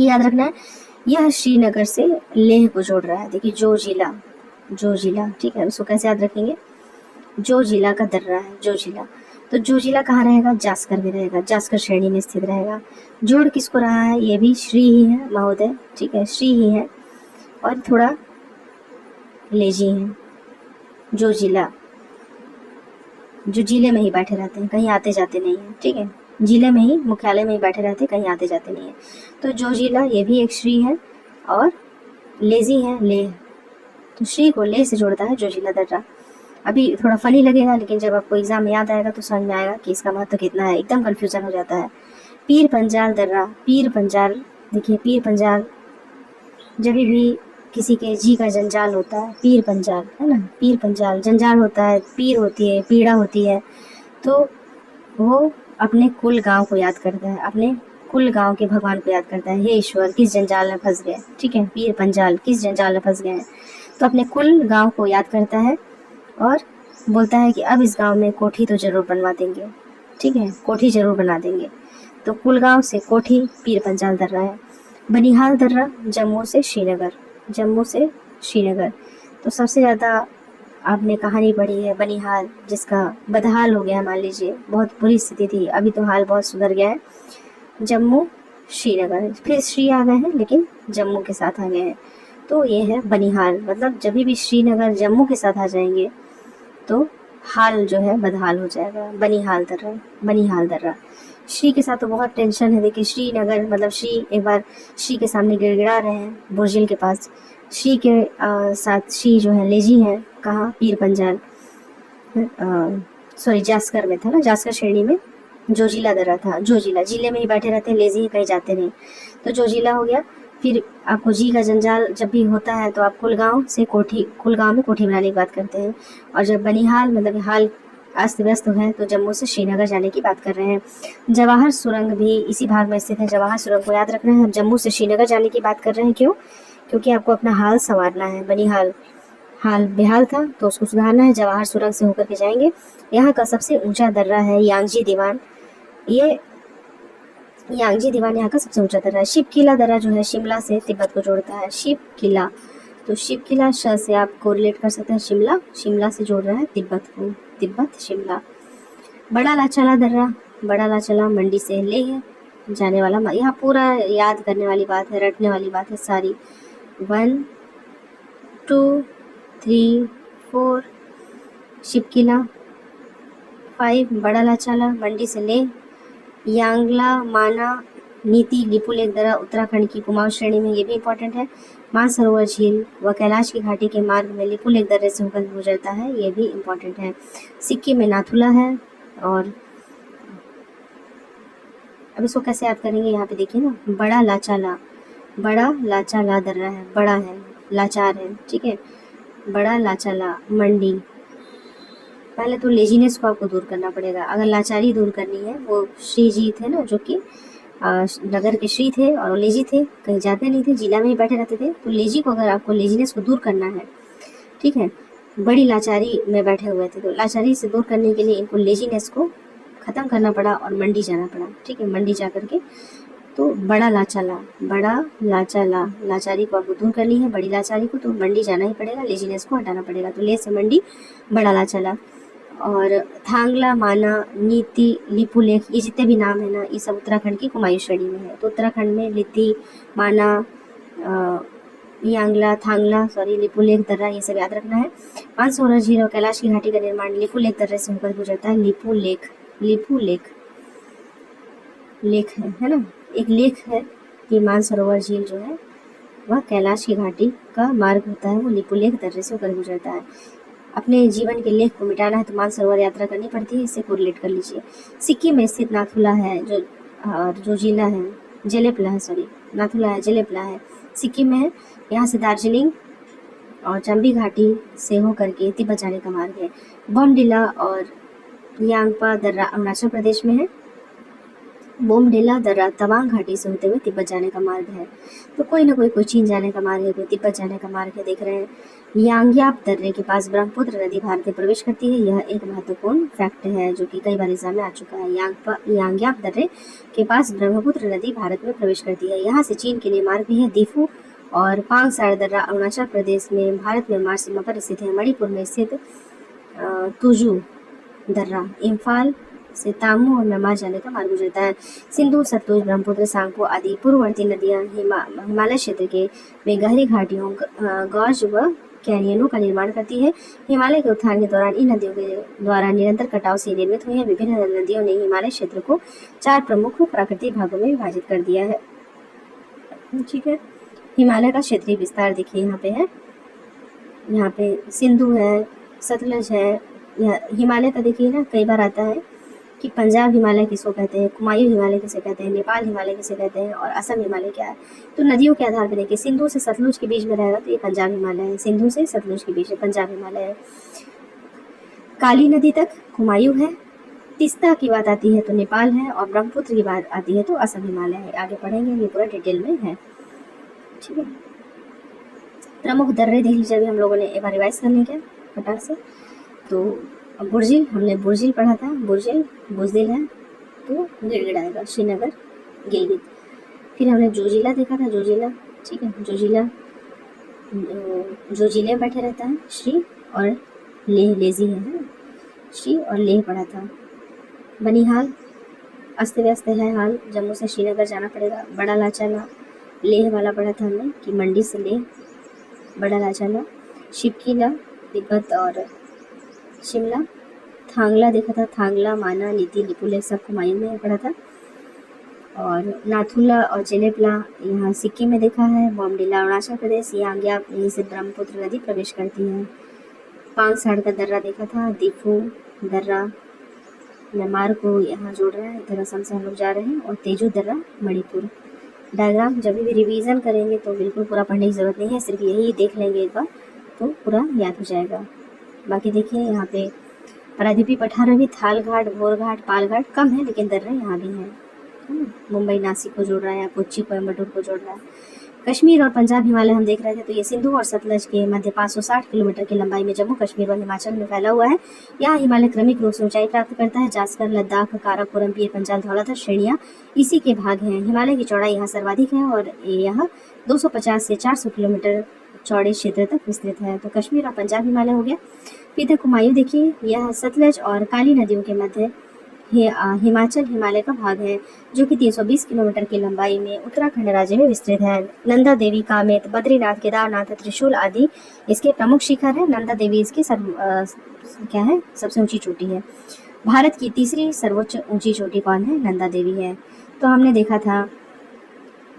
ये याद रखना है। यह श्रीनगर से लेह को जोड़ रहा है, देखिए जोजिला, ठीक है। उसको कैसे याद रखेंगे, जोजिला का दर्रा है, जोजिला। तो जोजिला कहाँ रहेगा, जास्कर में रहेगा, जास्कर श्रेणी में स्थित रहेगा। जोड़ किसको रहा है, ये भी श्री ही है महोदय, ठीक है, श्री ही है और थोड़ा लेजी है। जोजिला जो जिले में ही बैठे रहते हैं, कहीं आते जाते नहीं है, ठीक है, जिले में ही, मुख्यालय में ही बैठे रहते हैं, कहीं आते जाते नहीं है। तो जोजिला ये भी एक श्री है और लेजी है लेह, तो श्री को लेह से जोड़ता है जोजिला दर्रा। अभी थोड़ा फनी लगेगा, लेकिन जब आपको एग्जाम में याद आएगा तो समझ में आएगा कि इसका महत्व कितना है, एकदम कन्फ्यूजन हो जाता है। पीर पंजाल दर्रा, पीर पंजाल, देखिए पीर पंजाल, जब भी किसी के जी का जंजाल होता है, पीर पंजाल है ना, पीर पंजाल जंजाल होता है, पीर होती है, पीड़ा होती है, तो वो अपने कुल गांव को याद करता है, अपने कुल गांव के भगवान को याद करता है। हे ईश्वर, किस जंजाल में फंस गए, ठीक है, पीर पंजाल किस जंजाल में फंस गए हैं, तो अपने कुल गांव को याद करता है और बोलता है कि अब इस गांव में कोठी तो जरूर बनवा देंगे, ठीक है, कोठी जरूर बना देंगे। तो कुलगांव से कोठी पीर पंजाल दर्रा है। बनिहाल दर्रा जम्मू से श्रीनगर, जम्मू से श्रीनगर। तो सबसे ज़्यादा आपने कहानी पढ़ी है बनिहाल, जिसका बदहाल हो गया, मान लीजिए बहुत बुरी स्थिति थी, अभी तो हाल बहुत सुधर गया है। जम्मू श्रीनगर, फिर श्री आ गए हैं लेकिन जम्मू के साथ आ गए हैं, तो ये है बनिहाल। मतलब जब भी श्रीनगर जम्मू के साथ आ जाएंगे तो हाल जो है बदहाल हो जाएगा। बनिहाल दर्रा, बनिहाल दर्रा। श्री के साथ तो बहुत टेंशन है। देखिए श्रीनगर मतलब श्री एक बार श्री के सामने गिड़गिड़ा रहे हैं बुर्जिल के पास। श्री के साथ श्री जो है लेजी है, कहाँ, पीर पंजाल, सॉरी जास्कर में था ना, जास्कर श्रेणी में जोजिला दर्रा था। जोजिला जिले में ही बैठे रहते हैं, लेजी कहीं जाते नहीं, तो जोजिला हो गया। फिर आपको जी का जंजाल जब भी होता है तो आप कुलगांव से कोठी, कुलगांव में कोठी बनाने की बात करते हैं। और जब बनिहाल मतलब हाल अस्त व्यस्त है तो जम्मू से श्रीनगर जाने की बात कर रहे हैं। जवाहर सुरंग भी इसी भाग में स्थित है, जवाहर सुरंग को याद रखना है। हम जम्मू से श्रीनगर जाने की बात कर रहे हैं, क्यों? क्योंकि आपको अपना हाल संवारना है। बनिहाल हाल बेहाल था तो उसको सुधारना है, जवाहर सुरंग से होकर के जाएंगे। यहाँ का सबसे ऊंचा दर्रा है यांगजी दीवान। ये यांगजी दीवान यहाँ का सबसे ऊंचा दर्रा है। शिव किला दर्रा जो है शिमला से तिब्बत को जोड़ता है। शिव किला, तो शिव किला श से आप कोरिलेट कर सकते हैं शिमला, शिमला से जोड़ रहा है तिब्बत को, तिब्बत शिमला। बड़ा लाचला दर्रा, बड़ा लाचला मंडी से ले है जाने वाला। यहाँ पूरा याद करने वाली बात है, रटने वाली बात है सारी। 1 2 3 4 शिव किला, 5 बड़ा लाचला मंडी से ले, यांगला माना नीति लिपुलेख दर्रा उत्तराखंड की कुमाऊं श्रेणी में, ये भी इम्पोर्टेंट है। मानसरोवर झील व कैलाश की घाटी के मार्ग में लिपुलेख दर्रे से होकर गुजरता है, ये भी इम्पोर्टेंट है। सिक्किम में नाथुला है। और अब इसको कैसे याद करेंगे, यहाँ पे देखिए ना, बड़ा लाचाला, बड़ा लाचाला दर्रा है, बड़ा है, लाचार है, ठीक है। बड़ा लाचाला मंडी, पहले तो लेजीनेस को आपको दूर करना पड़ेगा। अगर लाचारी दूर करनी है, वो श्री जी थे ना जो कि नगर के श्री थे और लेजी थे, कहीं जाते नहीं थे, जिला में ही बैठे रहते थे। तो लेजी को अगर आपको लेजीनेस को दूर करना है, ठीक है, बड़ी लाचारी में बैठे हुए थे, तो लाचारी से दूर करने के लिए इनको लेजीनेस को ख़त्म करना पड़ा और मंडी जाना पड़ा, ठीक है। मंडी जा करके तो बड़ा लाचाला, बड़ा लाचाला, लाचारी को आपको दूर करनी है, बड़ी लाचारी को, तो मंडी जाना ही पड़ेगा, लेजीनेस को हटाना पड़ेगा। तो ले से मंडी, बड़ा लाचाला। और थांगला माना नीति लिपुलेख, ये जितने भी नाम है ना, ये सब उत्तराखंड की कुमायूं श्रेणी में है। तो उत्तराखंड में लिति माना, यांगला, थांगला, सॉरी, लिपुलेख दर्रा, ये सब याद रखना है। मानसरोवर झील और कैलाश की घाटी का निर्माण लिपुलेख दर्रे से होकर गुजरता है। लिपुलेख, लिपुलेख लेख है ना, एक लेख है कि मानसरोवर झील जो है वह कैलाश की घाटी का मार्ग होता है, वो लिपुलेख दर्रे से होकर गुजरता है। अपने जीवन के लेख को मिटाना है तो मानसरोवर यात्रा करनी पड़ती है, इससे कोरिलेट कर लीजिए। सिक्किम में स्थित नाथुला है जो जिला है, जेलेपला है, सॉरी, नाथुला है, जेलेपला है, सिक्किम में है। यहाँ से दार्जिलिंग और चंबी घाटी से होकर के तिब्बत जाने का मार्ग है। बोमडिला और यांगपा दर्रा अरुणाचल प्रदेश में है। बोमडिला दर्रा तवांग घाटी से होते हुए तिब्बत जाने का मार्ग है। तो कोई ना कोई चीन जाने का मार्ग है, कोई तिब्बत जाने का मार्ग है, देख रहे हैं। यांग्याप दर्रे के पास ब्रह्मपुत्र नदी भारत में प्रवेश करती है, यह एक महत्वपूर्ण फैक्ट है जो कि कई बार एग्जाम में आ चुका है। यांग्याप दर्रे के पास ब्रह्मपुत्र नदी भारत में प्रवेश करती है। यहाँ से चीन के लिए मार्ग भी है। दीफू और पांगसार दर्रा अरुणाचल प्रदेश में भारत म्यांमार सीमा पर स्थित है। मणिपुर में स्थित तुजू दर्रा इम्फाल से तामू और म्यांमार जाने का मार्ग गुजरता है। सिंधु, सतलुज, ब्रह्मपुत्र, सांगपो आदि पूर्ववर्ती नदियां हिमालय क्षेत्र के में गहरी घाटियों, गॉर्ज व कैनियनों का निर्माण करती है। हिमालय के उत्थान के दौरान इन नदियों के द्वारा निरंतर कटाव से निर्मित हुई है। विभिन्न नदियों ने हिमालय क्षेत्र को 4 प्रमुख प्राकृतिक भागों में विभाजित कर दिया है, ठीक है। हिमालय का क्षेत्रीय विस्तार देखिए यहाँ पे है, यहाँ पे सिंधु है, सतलज है। हिमालय का देखिए ना, कई बार आता है कि पंजाब हिमालय किसको कहते हैं, कुमायूं हिमालय किसे कहते हैं, नेपाल हिमालय किसे कहते हैं, और असम हिमालय क्या है। तो नदियों के आधार पर देखिए, सिंधु से सतलुज के बीच में रहेगा तो ये पंजाब हिमालय है, सिंधु से सतलुज के बीच में पंजाब हिमालय है। काली नदी तक कुमायूं है। तीस्ता की बात आती है तो नेपाल है, और ब्रह्मपुत्र की बात आती है तो असम हिमालय है। आगे पढ़ेंगे, ये पूरा डिटेल में है, ठीक है। प्रमुख दर्रे देख लीजिए, अभी हम लोगों ने एक बार रिवाइज कर लेंगे फटाक से। तो बुर्जिल, हमने बुर्जिल पढ़ा था, बुर्जिल बुज़दिल है तो गिड़गिड़ाएगा, श्रीनगर गिलगित। फिर हमने जोजिला देखा था, जोजिला, ठीक है, जोजिला जो जिले में बैठे रहता है, श्री और लेह, लेजी है, श्री और लेह पढ़ा था। बनिहाल अस्त व्यस्त है हाल, जम्मू से श्रीनगर जाना पड़ेगा। बड़ा लाचाला, लेह वाला पढ़ा था हमने कि मंडी से लेह, बड़ा लाचाला। शिपकीला तिब्बत और शिमला। थांगला देखा था, थांगला, माना, नीति, लिपुलेख सब कुमायूं में पढ़ा था। और नाथुला और जेलेपला यहाँ सिक्किम में देखा है। बॉमडिला अरुणाचल प्रदेश, यांग्याप यहीं से ब्रह्मपुत्र नदी प्रवेश करती है। पांगसाड़ का दर्रा देखा था, दीफू दर्रा म्यांमार को यहाँ जोड़ रहा है, इधर असम से हम लोग जा रहे हैं। और तेजू दर्रा मणिपुर। डायग्राम जब भी रिवीजन करेंगे तो बिल्कुल पूरा पढ़ने की ज़रूरत नहीं है, सिर्फ यही देख लेंगे एक बार तो पूरा याद हो जाएगा। बाकी देखिए यहाँ पे प्रायद्वीपीय पठार में भी थालघाट, घोरघाट, पालघाट कम है लेकिन दर्रे यहाँ भी हैं। मुंबई नासिक को जोड़ रहा है, कोच्चि कोयम्बटूर को जोड़ रहा है। कश्मीर और पंजाब हिमालय हम देख रहे थे, तो ये सिंधु और सतलज के मध्य 560 किलोमीटर की लंबाई में जम्मू कश्मीर और हिमाचल में फैला हुआ है। यहाँ हिमालय क्रमिक रूप से ऊंचाई प्राप्त करता है। जास्कर, लद्दाख, काराकोरम, पीर पंजाल, धौलाधर श्रेणियाँ इसी के भाग हैं। हिमालय की चौड़ाई यहाँ सर्वाधिक है और यह 250 से 400 किलोमीटर चौड़े क्षेत्र तक विस्तृत है। तो कश्मीर और पंजाब हिमालय हो गया। फिर कुमायूं देखिए, यह सतलज और काली नदियों के मध्य हिमाचल हिमालय का भाग है, जो कि 320 किलोमीटर की लंबाई में उत्तराखंड राज्य में विस्तृत है। नंदा देवी, कामेत, बद्रीनाथ, केदारनाथ, त्रिशूल आदि इसके प्रमुख शिखर है। नंदा देवी इसकी क्या है, सबसे ऊंची चोटी है। भारत की तीसरी सर्वोच्च ऊंची चोटी कौन है? नंदा देवी है। तो हमने देखा था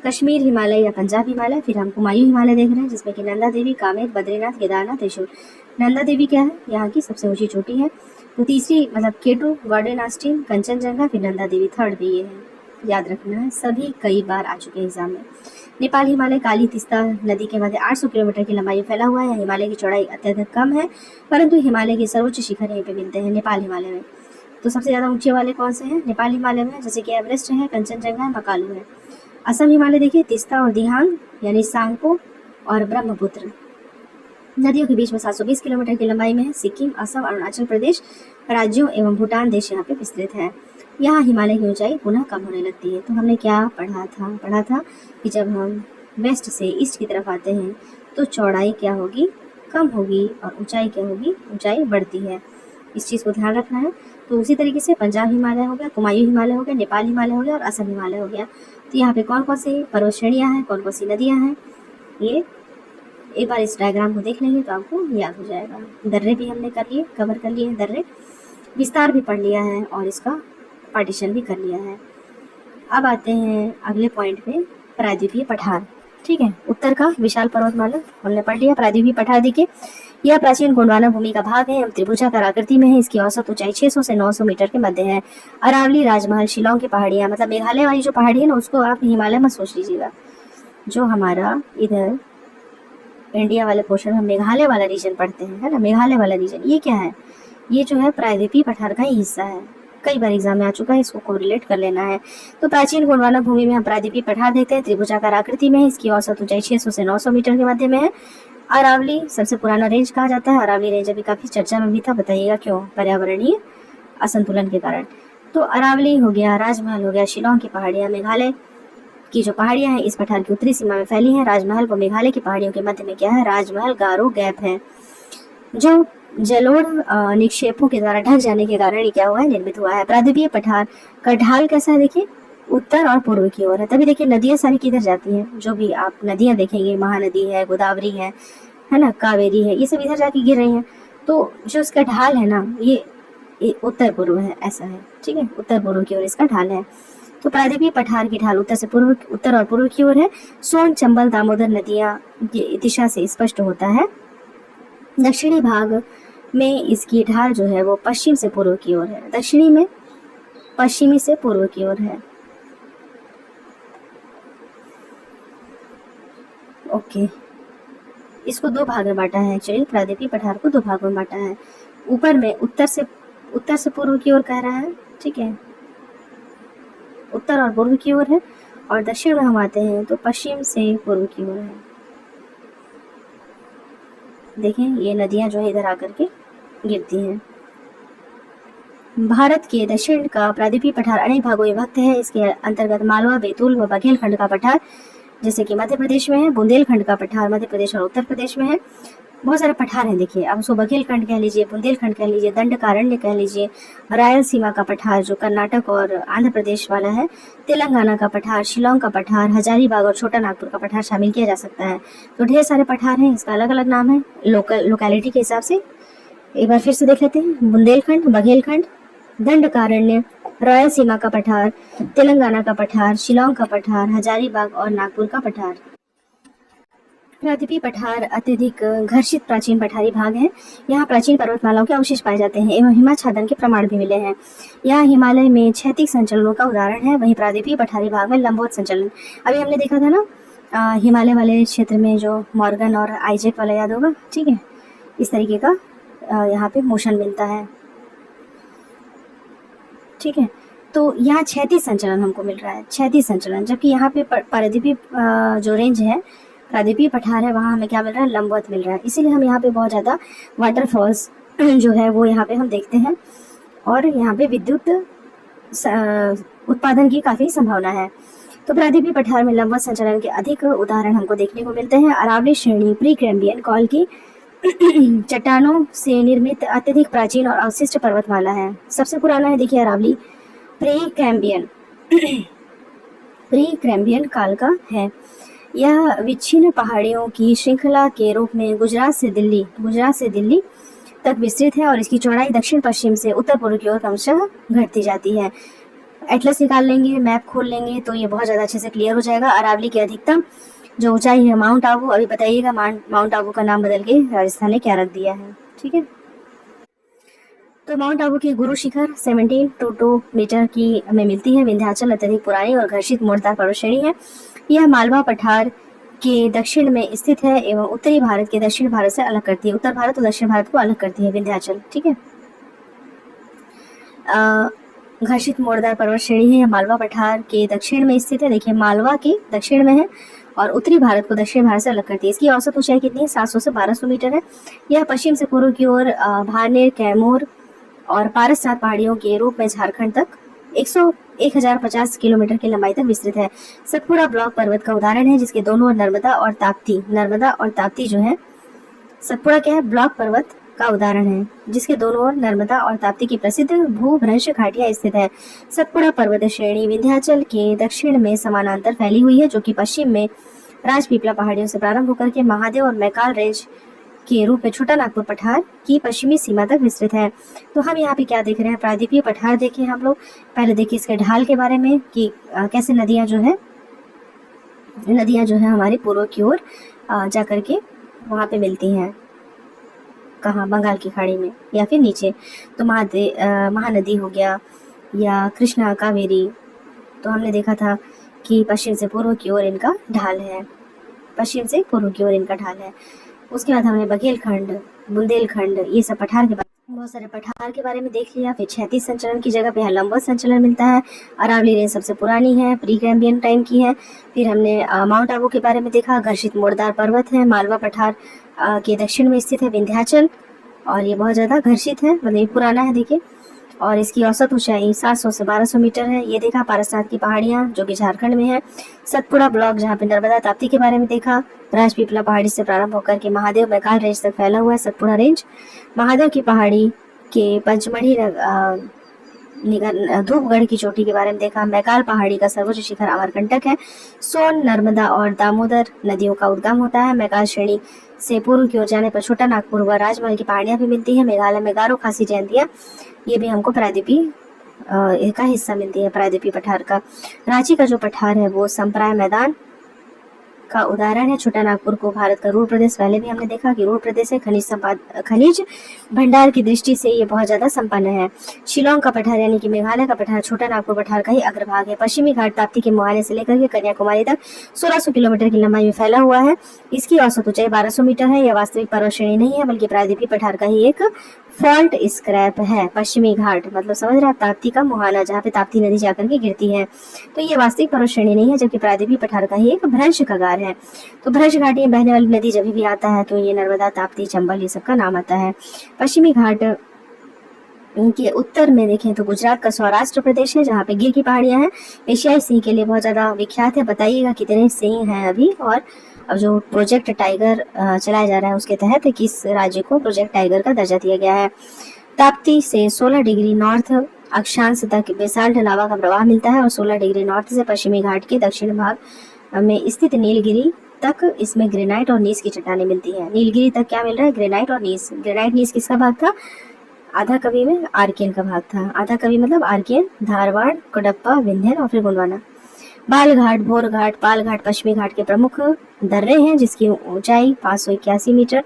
कश्मीर हिमालय या पंजाब हिमालय, फिर हम कुमायूं हिमालय देख रहे हैं जिसमें कि नंदा देवी, कामेत, बद्रीनाथ, केदारनाथ, त्रिशूल। नंदा देवी क्या है? यहाँ की सबसे ऊंची चोटी है। तो तीसरी मतलब केटू, गॉर्डन आस्टीन, कंचनजंगा, फिर नंदा देवी थर्ड भी ये है, याद रखना है। सभी कई बार आ चुके हैं एग्जाम में। नेपाल हिमालय काली तीस्ता नदी के मध्य 800 किलोमीटर की लंबाई में फैला हुआ है। हिमालय की चौड़ाई अत्यधिक कम है, परंतु हिमालय के सर्वोच्च शिखर यहीं पे मिलते हैं, नेपाल हिमालय में। तो सबसे ज़्यादा ऊंचे वाले कौन से हैं? नेपाल हिमालय में, जैसे कि एवरेस्ट है, कंचनजंगा है, मकालू है। असम हिमालय देखिए, तीस्ता और दिहांग यानी सांगपो और ब्रह्मपुत्र नदियों के बीच में 720 किलोमीटर की लंबाई में है। सिक्किम, असम, अरुणाचल प्रदेश राज्यों एवं भूटान देश यहाँ पे विस्तृत है। यहाँ हिमालय की ऊंचाई पुनः कम होने लगती है। तो हमने क्या पढ़ा था कि जब हम वेस्ट से ईस्ट की तरफ आते हैं तो चौड़ाई क्या होगी? कम होगी, और ऊंचाई क्या होगी? ऊंचाई बढ़ती है। इस चीज़ को ध्यान रखना है। तो उसी तरीके से पंजाब हिमालय हो गया, कुमायूं हिमालय हो गया, नेपाल हिमालय हो गया और असम हिमालय हो गया। तो यहाँ पे कौन कौन सी पर्वत श्रेणियाँ हैं, कौन कौन सी नदियाँ हैं, ये एक बार इस डायग्राम को देख लेंगे तो आपको याद हो जाएगा। दर्रे भी हमने कर लिए, कवर कर लिए हैं, दर्रे विस्तार भी पढ़ लिया है और इसका पार्टीशन भी कर लिया है। अब आते हैं अगले पॉइंट पे, प्रायद्वीपीय पठार। ठीक है, उत्तर का विशाल पर्वतमाला हमने पढ़ लिया। प्रायद्वीपीय पठार देखिए, यह प्राचीन गोंडवाना भूमि का भाग है एवं त्रिभुजाकार आकृति में है। इसकी औसत ऊंचाई 600 से 900 मीटर के मध्य है। अरावली, राजमहल, शिलोंग की पहाड़ियाँ, मतलब मेघालय वाली जो पहाड़ी है ना, उसको आप हिमालय मत सोच लीजिएगा। जो हमारा इधर इंडिया वाले पोर्शन में मेघालय वाला रीजन पढ़ते हैं, है ना, मेघालय वाला रीजन, ये क्या है? ये जो है प्रायद्वीपीय पठार का ही हिस्सा है। कई बार एग्जाम में आ चुका है, इसको कोरिलेट कर लेना है। तो प्राचीन गोंडवाना भूमि में हम प्रायद्वीपीय पठार देखते हैं, त्रिभुजाकार आकृति में है। इसकी औसत ऊंचाई 600 से 900 मीटर के मध्य में है। अरावली सबसे पुराना रेंज कहा जाता है। अरावली रेंज अभी काफी चर्चा में भी था, बताइएगा क्यों? पर्यावरणीय असंतुलन के कारण। तो अरावली हो गया, राजमहल हो गया, शिलोंग की पहाड़ियाँ, मेघालय की जो पहाड़ियाँ हैं इस पठार की उत्तरी सीमा में फैली हैं। राजमहल व मेघालय की पहाड़ियों के मध्य में क्या है? राजमहल गारो गैप है, जो जलोढ़ निक्षेपों के द्वारा ढक जाने के कारण ये क्या हुआ है? निर्मित हुआ है। प्रायद्वीपीय पठार का ढाल कैसा है? देखिए, उत्तर और पूर्व की ओर है। तभी देखिए नदियाँ सारी किधर जाती हैं, जो भी आप नदियाँ देखेंगे, महानदी है, गोदावरी है ना, कावेरी है, ये सब इधर जाके गिर रही हैं। तो जो इसका ढाल है ना, ये उत्तर पूर्व है, ऐसा है। ठीक है, उत्तर पूर्व की ओर इसका ढाल है। तो प्रायद्वीपीय पठार की ढाल उत्तर और पूर्व की ओर है। सोन, चंबल, दामोदर नदियाँ की दिशा से स्पष्ट होता है। दक्षिणी भाग में इसकी ढाल जो है वो पश्चिम से पूर्व की ओर है। दक्षिणी में पश्चिमी से पूर्व की ओर है। ओके, इसको दो भाग में बांटा है। एक्चुअली प्रायद्वीपीय पठार को दो भागों में बांटा है। ऊपर में उत्तर से पूर्व की ओर कह रहा है, ठीक है, उत्तर और पूर्व की ओर है। और दक्षिण में हम आते हैं तो पश्चिम से पूर्व की ओर है। देखें, ये नदियां जो है इधर आकर के गिरती हैं। भारत के दक्षिण का प्रायद्वीपीय पठार अनेक भागों में विभक्त है। इसके अंतर्गत मालवा, बैतूल व बघेलखंड का पठार जैसे कि मध्य प्रदेश में है, बुंदेलखंड का पठार मध्य प्रदेश और उत्तर प्रदेश में है। बहुत सारे पठार हैं देखिए, अब उसको बघेलखंड कह लीजिए, बुंदेलखंड कह लीजिए, दंडकारण्य कह लीजिए, रायलसीमा का पठार जो कर्नाटक और आंध्र प्रदेश वाला है, तेलंगाना का पठार, शिलोंग का पठार, हजारीबाग और छोटा नागपुर का पठार शामिल किया जा सकता है। तो ढेर सारे पठार हैं, इसका अलग अलग नाम है लोकेलिटी के हिसाब से। एक बार फिर से देख लेते हैं, बुंदेलखंड, बघेलखंड, दंडकारण्य, रायलसीमा का पठार, तेलंगाना का पठार, शिलोंग का पठार, हजारीबाग और नागपुर का पठार। प्रायद्वीपीय पठार अत्यधिक घर्षित प्राचीन पठारी भाग है। यहाँ प्राचीन पर्वतमालाओं के अवशेष पाए जाते हैं एवं हिमाच्छादन के प्रमाण भी मिले हैं। यहाँ हिमालय में क्षैतिज संचलनों का उदाहरण है, वहीं प्रायद्वीपीय पठारी भाग में लंबवत संचलन। अभी हमने देखा था ना हिमालय वाले क्षेत्र में जो मॉर्गन और आइजैक वाला, याद होगा, ठीक है, इस तरीके का यहाँ पे मोशन मिलता है, ठीक है। तो यहाँ क्षैतिज संचलन हमको मिल रहा है, क्षैतिज संचलन, जबकि यहाँ पे प्रायद्वीपीय जो रेंज है, प्रायद्वीपीय पठार है, वहाँ हमें क्या मिल रहा है, लंबवत मिल रहा है। इसीलिए हम यहाँ पे बहुत ज़्यादा वाटरफॉल्स जो है वो यहाँ पे हम देखते हैं और यहाँ पे विद्युत उत्पादन की काफ़ी संभावना है। तो प्रायद्वीपीय पठार में लंबवत संचलन के अधिक उदाहरण हमको देखने को मिलते हैं। अरावली श्रेणी प्री कैम्बियन काल की चट्टानों से निर्मित अत्यधिक प्राचीन और अवशिष्ट पर्वतमाला है। सबसे पुराना है देखिए अरावली, प्री कैम्बियन काल का है। यह विच्छिन्न पहाड़ियों की श्रृंखला के रूप में गुजरात से दिल्ली तक विस्तृत है और इसकी चौड़ाई दक्षिण पश्चिम से उत्तर पूर्व की ओर क्रमशः घटती जाती है। एटलस निकाल लेंगे, मैप खोल लेंगे तो ये बहुत ज़्यादा अच्छे से क्लियर हो जाएगा। अरावली की अधिकतम जो ऊंचाई है माउंट आबू, अभी बताइएगा माउंट आबू का नाम बदल के राजस्थान ने क्या रख दिया है, ठीक है। तो माउंट आबू की गुरु शिखर 1722 मीटर की में मिलती है। विंध्याचल अत्यधिक पुरानी और घर्षित मोड़दार पर्वत श्रेणी है। यह मालवा पठार के दक्षिण में स्थित है एवं उत्तरी भारत के दक्षिण भारत से अलग करती है, उत्तर भारत और दक्षिण भारत को अलग करती है विंध्याचल, ठीक है। घर्षित मोड़दार पर्वत श्रेणी है, मालवा पठार के दक्षिण में स्थित है। देखिए मालवा के दक्षिण में है और उत्तरी भारत को दक्षिण भारत से अलग करती है। इसकी औसत ऊंचाई कितनी है, 700 से 1200 मीटर है। यह पश्चिम से पूर्व की ओर भानेर, कैमूर और पारसनाथ पहाड़ियों के रूप में झारखंड तक 1050 किलोमीटर की लंबाई तक विस्तृत है। सतपुड़ा ब्लॉक पर्वत का उदाहरण है जिसके दोनों ओर नर्मदा और ताप्ती जो है, सतपुड़ा क्या है, ब्लॉक पर्वत का उदाहरण है जिसके दोनों ओर नर्मदा और ताप्ती की प्रसिद्ध भूभ्रंश घाटियां स्थित है। सतपुड़ा पर्वत श्रेणी विंध्याचल के दक्षिण में समानांतर फैली हुई है जो कि पश्चिम में राजपीपला पहाड़ियों से प्रारंभ होकर के महादेव और मैकाल रेंज के रूप में छोटा नागपुर पठार की पश्चिमी सीमा तक विस्तृत है। तो हम यहाँ पे क्या देख रहे हैं, प्रायद्वीपीय पठार देखें हम लोग। पहले देखिए इसके ढाल के बारे में कि कैसे नदियाँ जो है हमारे पूर्व की ओर जा करके वहाँ पे मिलती हैं, कहाँ, बंगाल की खाड़ी में या फिर नीचे। तो महानदी हो गया या कृष्णा, कावेरी, तो हमने देखा था कि पश्चिम से पूर्व की ओर इनका ढाल है, उसके बाद हमने बघेलखंड, बुंदेलखंड, ये सब पठार के बहुत सारे पठार के बारे में देख लिया। फिर क्षैतिज संचलन की जगह पे यहाँ लंबवत संचलन मिलता है। अरावली रेंज सबसे पुरानी है, प्री कैम्बियन टाइम की है। फिर हमने माउंट आबू के बारे में देखा, घर्षित मोड़दार पर्वत है। मालवा पठार के दक्षिण में स्थित है विंध्याचल और ये बहुत ज़्यादा घर्षित है, मतलब ये पुराना है देखिए, और इसकी औसत ऊंचाई 700 से 1200 मीटर है। ये देखा पारसनाथ की पहाड़ियाँ जो कि झारखंड में है। सतपुड़ा ब्लॉक जहाँ पे नर्मदा ताप्ती के बारे में देखा। राजपीपला पहाड़ी से प्रारंभ होकर के महादेव मैकाल रेंज तक फैला हुआ है सतपुड़ा रेंज। महादेव की पहाड़ी के पंचमढ़ी धूपगढ़ की चोटी के बारे में देखा। मैकाल पहाड़ी का सर्वोच्च शिखर अमरकंटक है। सोन, नर्मदा और दामोदर नदियों का उद्गम होता है। मैकाल श्रेणी से पूर्व की ओर जाने पर छोटा नागपुर व राजमहल की पहाड़ियां भी मिलती है। मेघालय में गारो खासी जयंतियां, ये भी हमको प्रायद्वीपीय का हिस्सा मिलती है, प्रायद्वीपीय पठार का। रांची का जो पठार है वो संप्राय मैदान का उदाहरण है। छोटा नागपुर को भारत का रूढ़ प्रदेश, पहले भी हमने देखा कि रूढ़ प्रदेश है। खनिज भंडार की दृष्टि से ये बहुत ज्यादा संपन्न है। शिलोंग का पठार यानी कि मेघालय का पठार छोटा नागपुर पठार का ही अग्रभाग है। पश्चिमी घाट ताप्ती के मुहाने से लेकर के कन्याकुमारी तक 1600 किलोमीटर की लंबाई में फैला हुआ है। इसकी औसत ऊंचाई 1200 मीटर है। यह वास्तविक पर्वत श्रेणी नहीं है बल्कि प्रायद्वीपीय पठार का ही एक फॉल्ट स्क्रैप है पश्चिमी घाट, मतलब समझ रहे हैं, ताप्ती का मुहाना जहाँ पे ताप्ती नदी जाकर के गिरती है। तो ये वास्तविक पर्वत श्रेणी नहीं है, जबकि प्रायद्वीपीय पठार का ही एक भ्रंश कगार है। तो भ्रंश घाटी में बहने वाली नदी जब भी आता है तो ये नर्मदा, ताप्ती, चंबल, ये सबका नाम आता है। पश्चिमी घाट इनके उत्तर में देखें तो गुजरात का सौराष्ट्र प्रदेश है, जहाँ पे गिर की पहाड़ियां हैं। एशियाई सिंह के लिए बहुत ज्यादा विख्यात है। बताइएगा कितने सिंह हैं अभी, और अब जो प्रोजेक्ट टाइगर चलाया जा रहा है उसके तहत किस राज्य को प्रोजेक्ट टाइगर का दर्जा दिया गया है। ताप्ती से 16 डिग्री नॉर्थ अक्षांश तक बेसाल्ट लावा का प्रवाह मिलता है, और 16 डिग्री नॉर्थ से पश्चिमी घाट के दक्षिण भाग में स्थित नीलगिरी तक इसमें ग्रेनाइट और नीस की चट्टानें मिलती है। नीलगिरी तक क्या मिल रहा है? ग्रेनाइट और नीस। ग्रेनाइट नीस किसका भाग था? आधा कवि में आर्कियन का भाग था। आधा कवि मतलब आर्कियन, धारवाड़, कोडप्पा, विंध्यन और फिर गोंडवाना। बाल घाट, भोर घाट, पाल घाट पश्चिमी घाट के प्रमुख दर्रे हैं, जिसकी ऊंचाई 581 मीटर,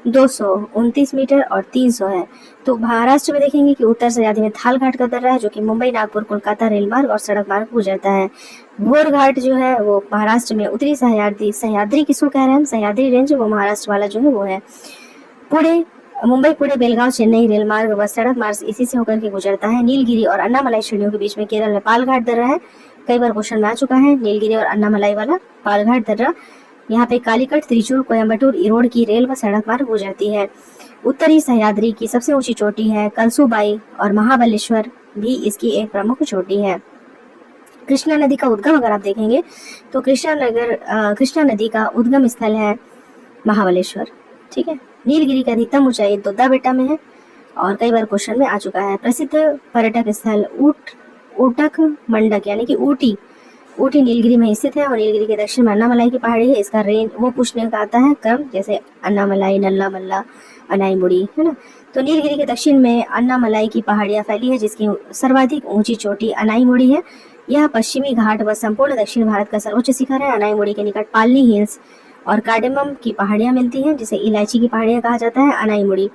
229 मीटर और 300 है। तो महाराष्ट्र में देखेंगे कि उत्तर सह्याद्री में थाल घाट का दर्रा है, जो कि मुंबई, नागपुर, कोलकाता रेल मार्ग और सड़क मार्ग गुजरता है। भोर घाट जो है वो महाराष्ट्र में उत्तरी सह्याद्री, सह्याद्री किसको कह रहे हैं हम? सह्याद्री रेंज, वो महाराष्ट्र वाला जो है वो है। पुणे, मुंबई, पुणे, बेलगांव, चेन्नई रेल मार्ग व सड़क मार्ग इसी से होकर के गुजरता है। नीलगिरी और अन्नामलाई श्रेणियों के बीच में केरल में पाल घाट दर्रा है। कई बार क्वेश्चन में आ चुका है नीलगिरी और अन्नामलाई वाला पाल घाट दर्रा। यहाँ पे कालीकट, त्रिचूर, कोयम्बटूर, इरोड की रेल व सड़क मार्ग गुजरती है। उत्तरी सह्याद्री की सबसे ऊंची चोटी है कलसुबाई, और महाबलेश्वर भी इसकी एक प्रमुख चोटी है। कृष्णा नदी का उद्गम अगर आप देखेंगे तो कृष्णा नदी का उद्गम स्थल है महाबलेश्वर। ठीक है। नीलगिरी की अधिकतम ऊंचाई दोद्दा बेटा में है, और कई बार क्वेश्चन में आ चुका है। प्रसिद्ध पर्यटक स्थल ऊटक मंडक यानी कि ऊटी नीलगिरी में स्थित है, और नीलगिरी के दक्षिण में अन्नामलाई की पहाड़ी है। इसका रेंज वो पूछने का आता है क्रम, जैसे अन्नामलाई, नल्ला मल्ला, अनाईमुड़ी, है ना। तो नीलगिरी के दक्षिण में अन्नामलाई की पहाड़ियां फैली है, जिसकी सर्वाधिक ऊंची चोटी अनाईमुड़ी है। यह पश्चिमी घाट व संपूर्ण दक्षिण भारत का सर्वोच्च शिखर है। अनाईमुड़ी के निकट पालनी हिल्स और कार्डेमम की पहाड़ियां मिलती हैं, जिसे इलायची की पहाड़ियां कहा जाता है। अनाईमुड़ी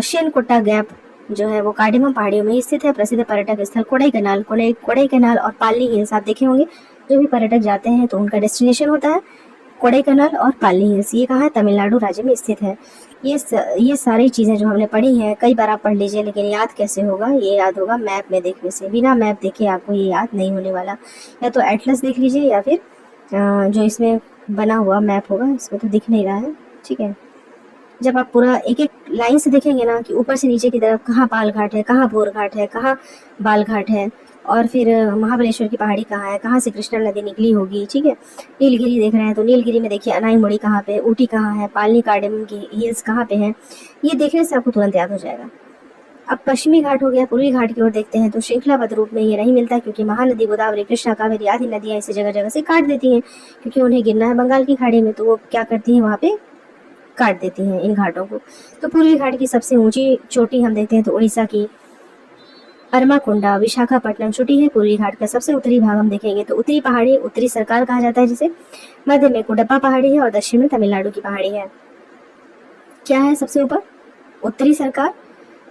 शेनकोटा गैप जो है वो कार्डेमम पहाड़ियों में स्थित है। प्रसिद्ध पर्यटक स्थल कोडाईकनाल और पालनी हिल्स। आप देखे होंगे जो भी पर्यटक जाते हैं तो उनका डेस्टिनेशन होता है कोडाईकनाल और पालनी हिल्स। ये कहाँ है? तमिलनाडु राज्य में स्थित है। ये सारी चीजें जो हमने पढ़ी हैं कई बार आप पढ़ लीजिए, लेकिन याद कैसे होगा? ये याद होगा मैप में देखने से। बिना मैप देखे आपको ये याद नहीं होने वाला। या तो एटलस देख लीजिए, या फिर जो इसमें बना हुआ मैप होगा, इसमें तो दिख नहीं रहा है। ठीक है। जब आप पूरा एक एक लाइन से देखेंगे ना कि ऊपर से नीचे की तरफ कहाँ पाल घाट है, कहाँ भोर घाट है, कहाँ बाल घाट है, और फिर महाबलेश्वर की पहाड़ी कहाँ है, कहाँ से कृष्णा नदी निकली होगी। ठीक है। नीलगिरी देख रहे हैं तो नीलगिरी में देखिए अनाईमुड़ी कहाँ पे, ऊटी कहाँ है, पालनी कार्डेमम की हिल्स कहाँ पे हैं। ये देखने से आपको तुरंत याद हो जाएगा। अब पश्चिमी घाट हो गया। पूर्वी घाट की ओर देखते हैं तो श्रृंखलाबद्ध रूप में ये नहीं मिलता, क्योंकि महानदी, गोदावरी, कृष्णा, कावेरी आदि नदियां इसे जगह जगह से काट देती हैं, क्योंकि उन्हें गिरना है बंगाल की खाड़ी में, तो वो क्या करती हैं? वहाँ पे काट देती हैं इन घाटों को। तो पूर्वी घाट की सबसे ऊंची चोटी हम देखते हैं तो उड़ीसा की अरमाकुंडा, विशाखापट्टनम चोटी है। पूर्वी घाट का सबसे उत्तरी भाग हम देखेंगे तो उत्तरी पहाड़ी, उत्तरी सरकार कहा जाता है जिसे। मध्य में कोडप्पा पहाड़ी है, और दक्षिण में तमिलनाडु की पहाड़ी है। क्या है सबसे ऊपर? उत्तरी सरकार,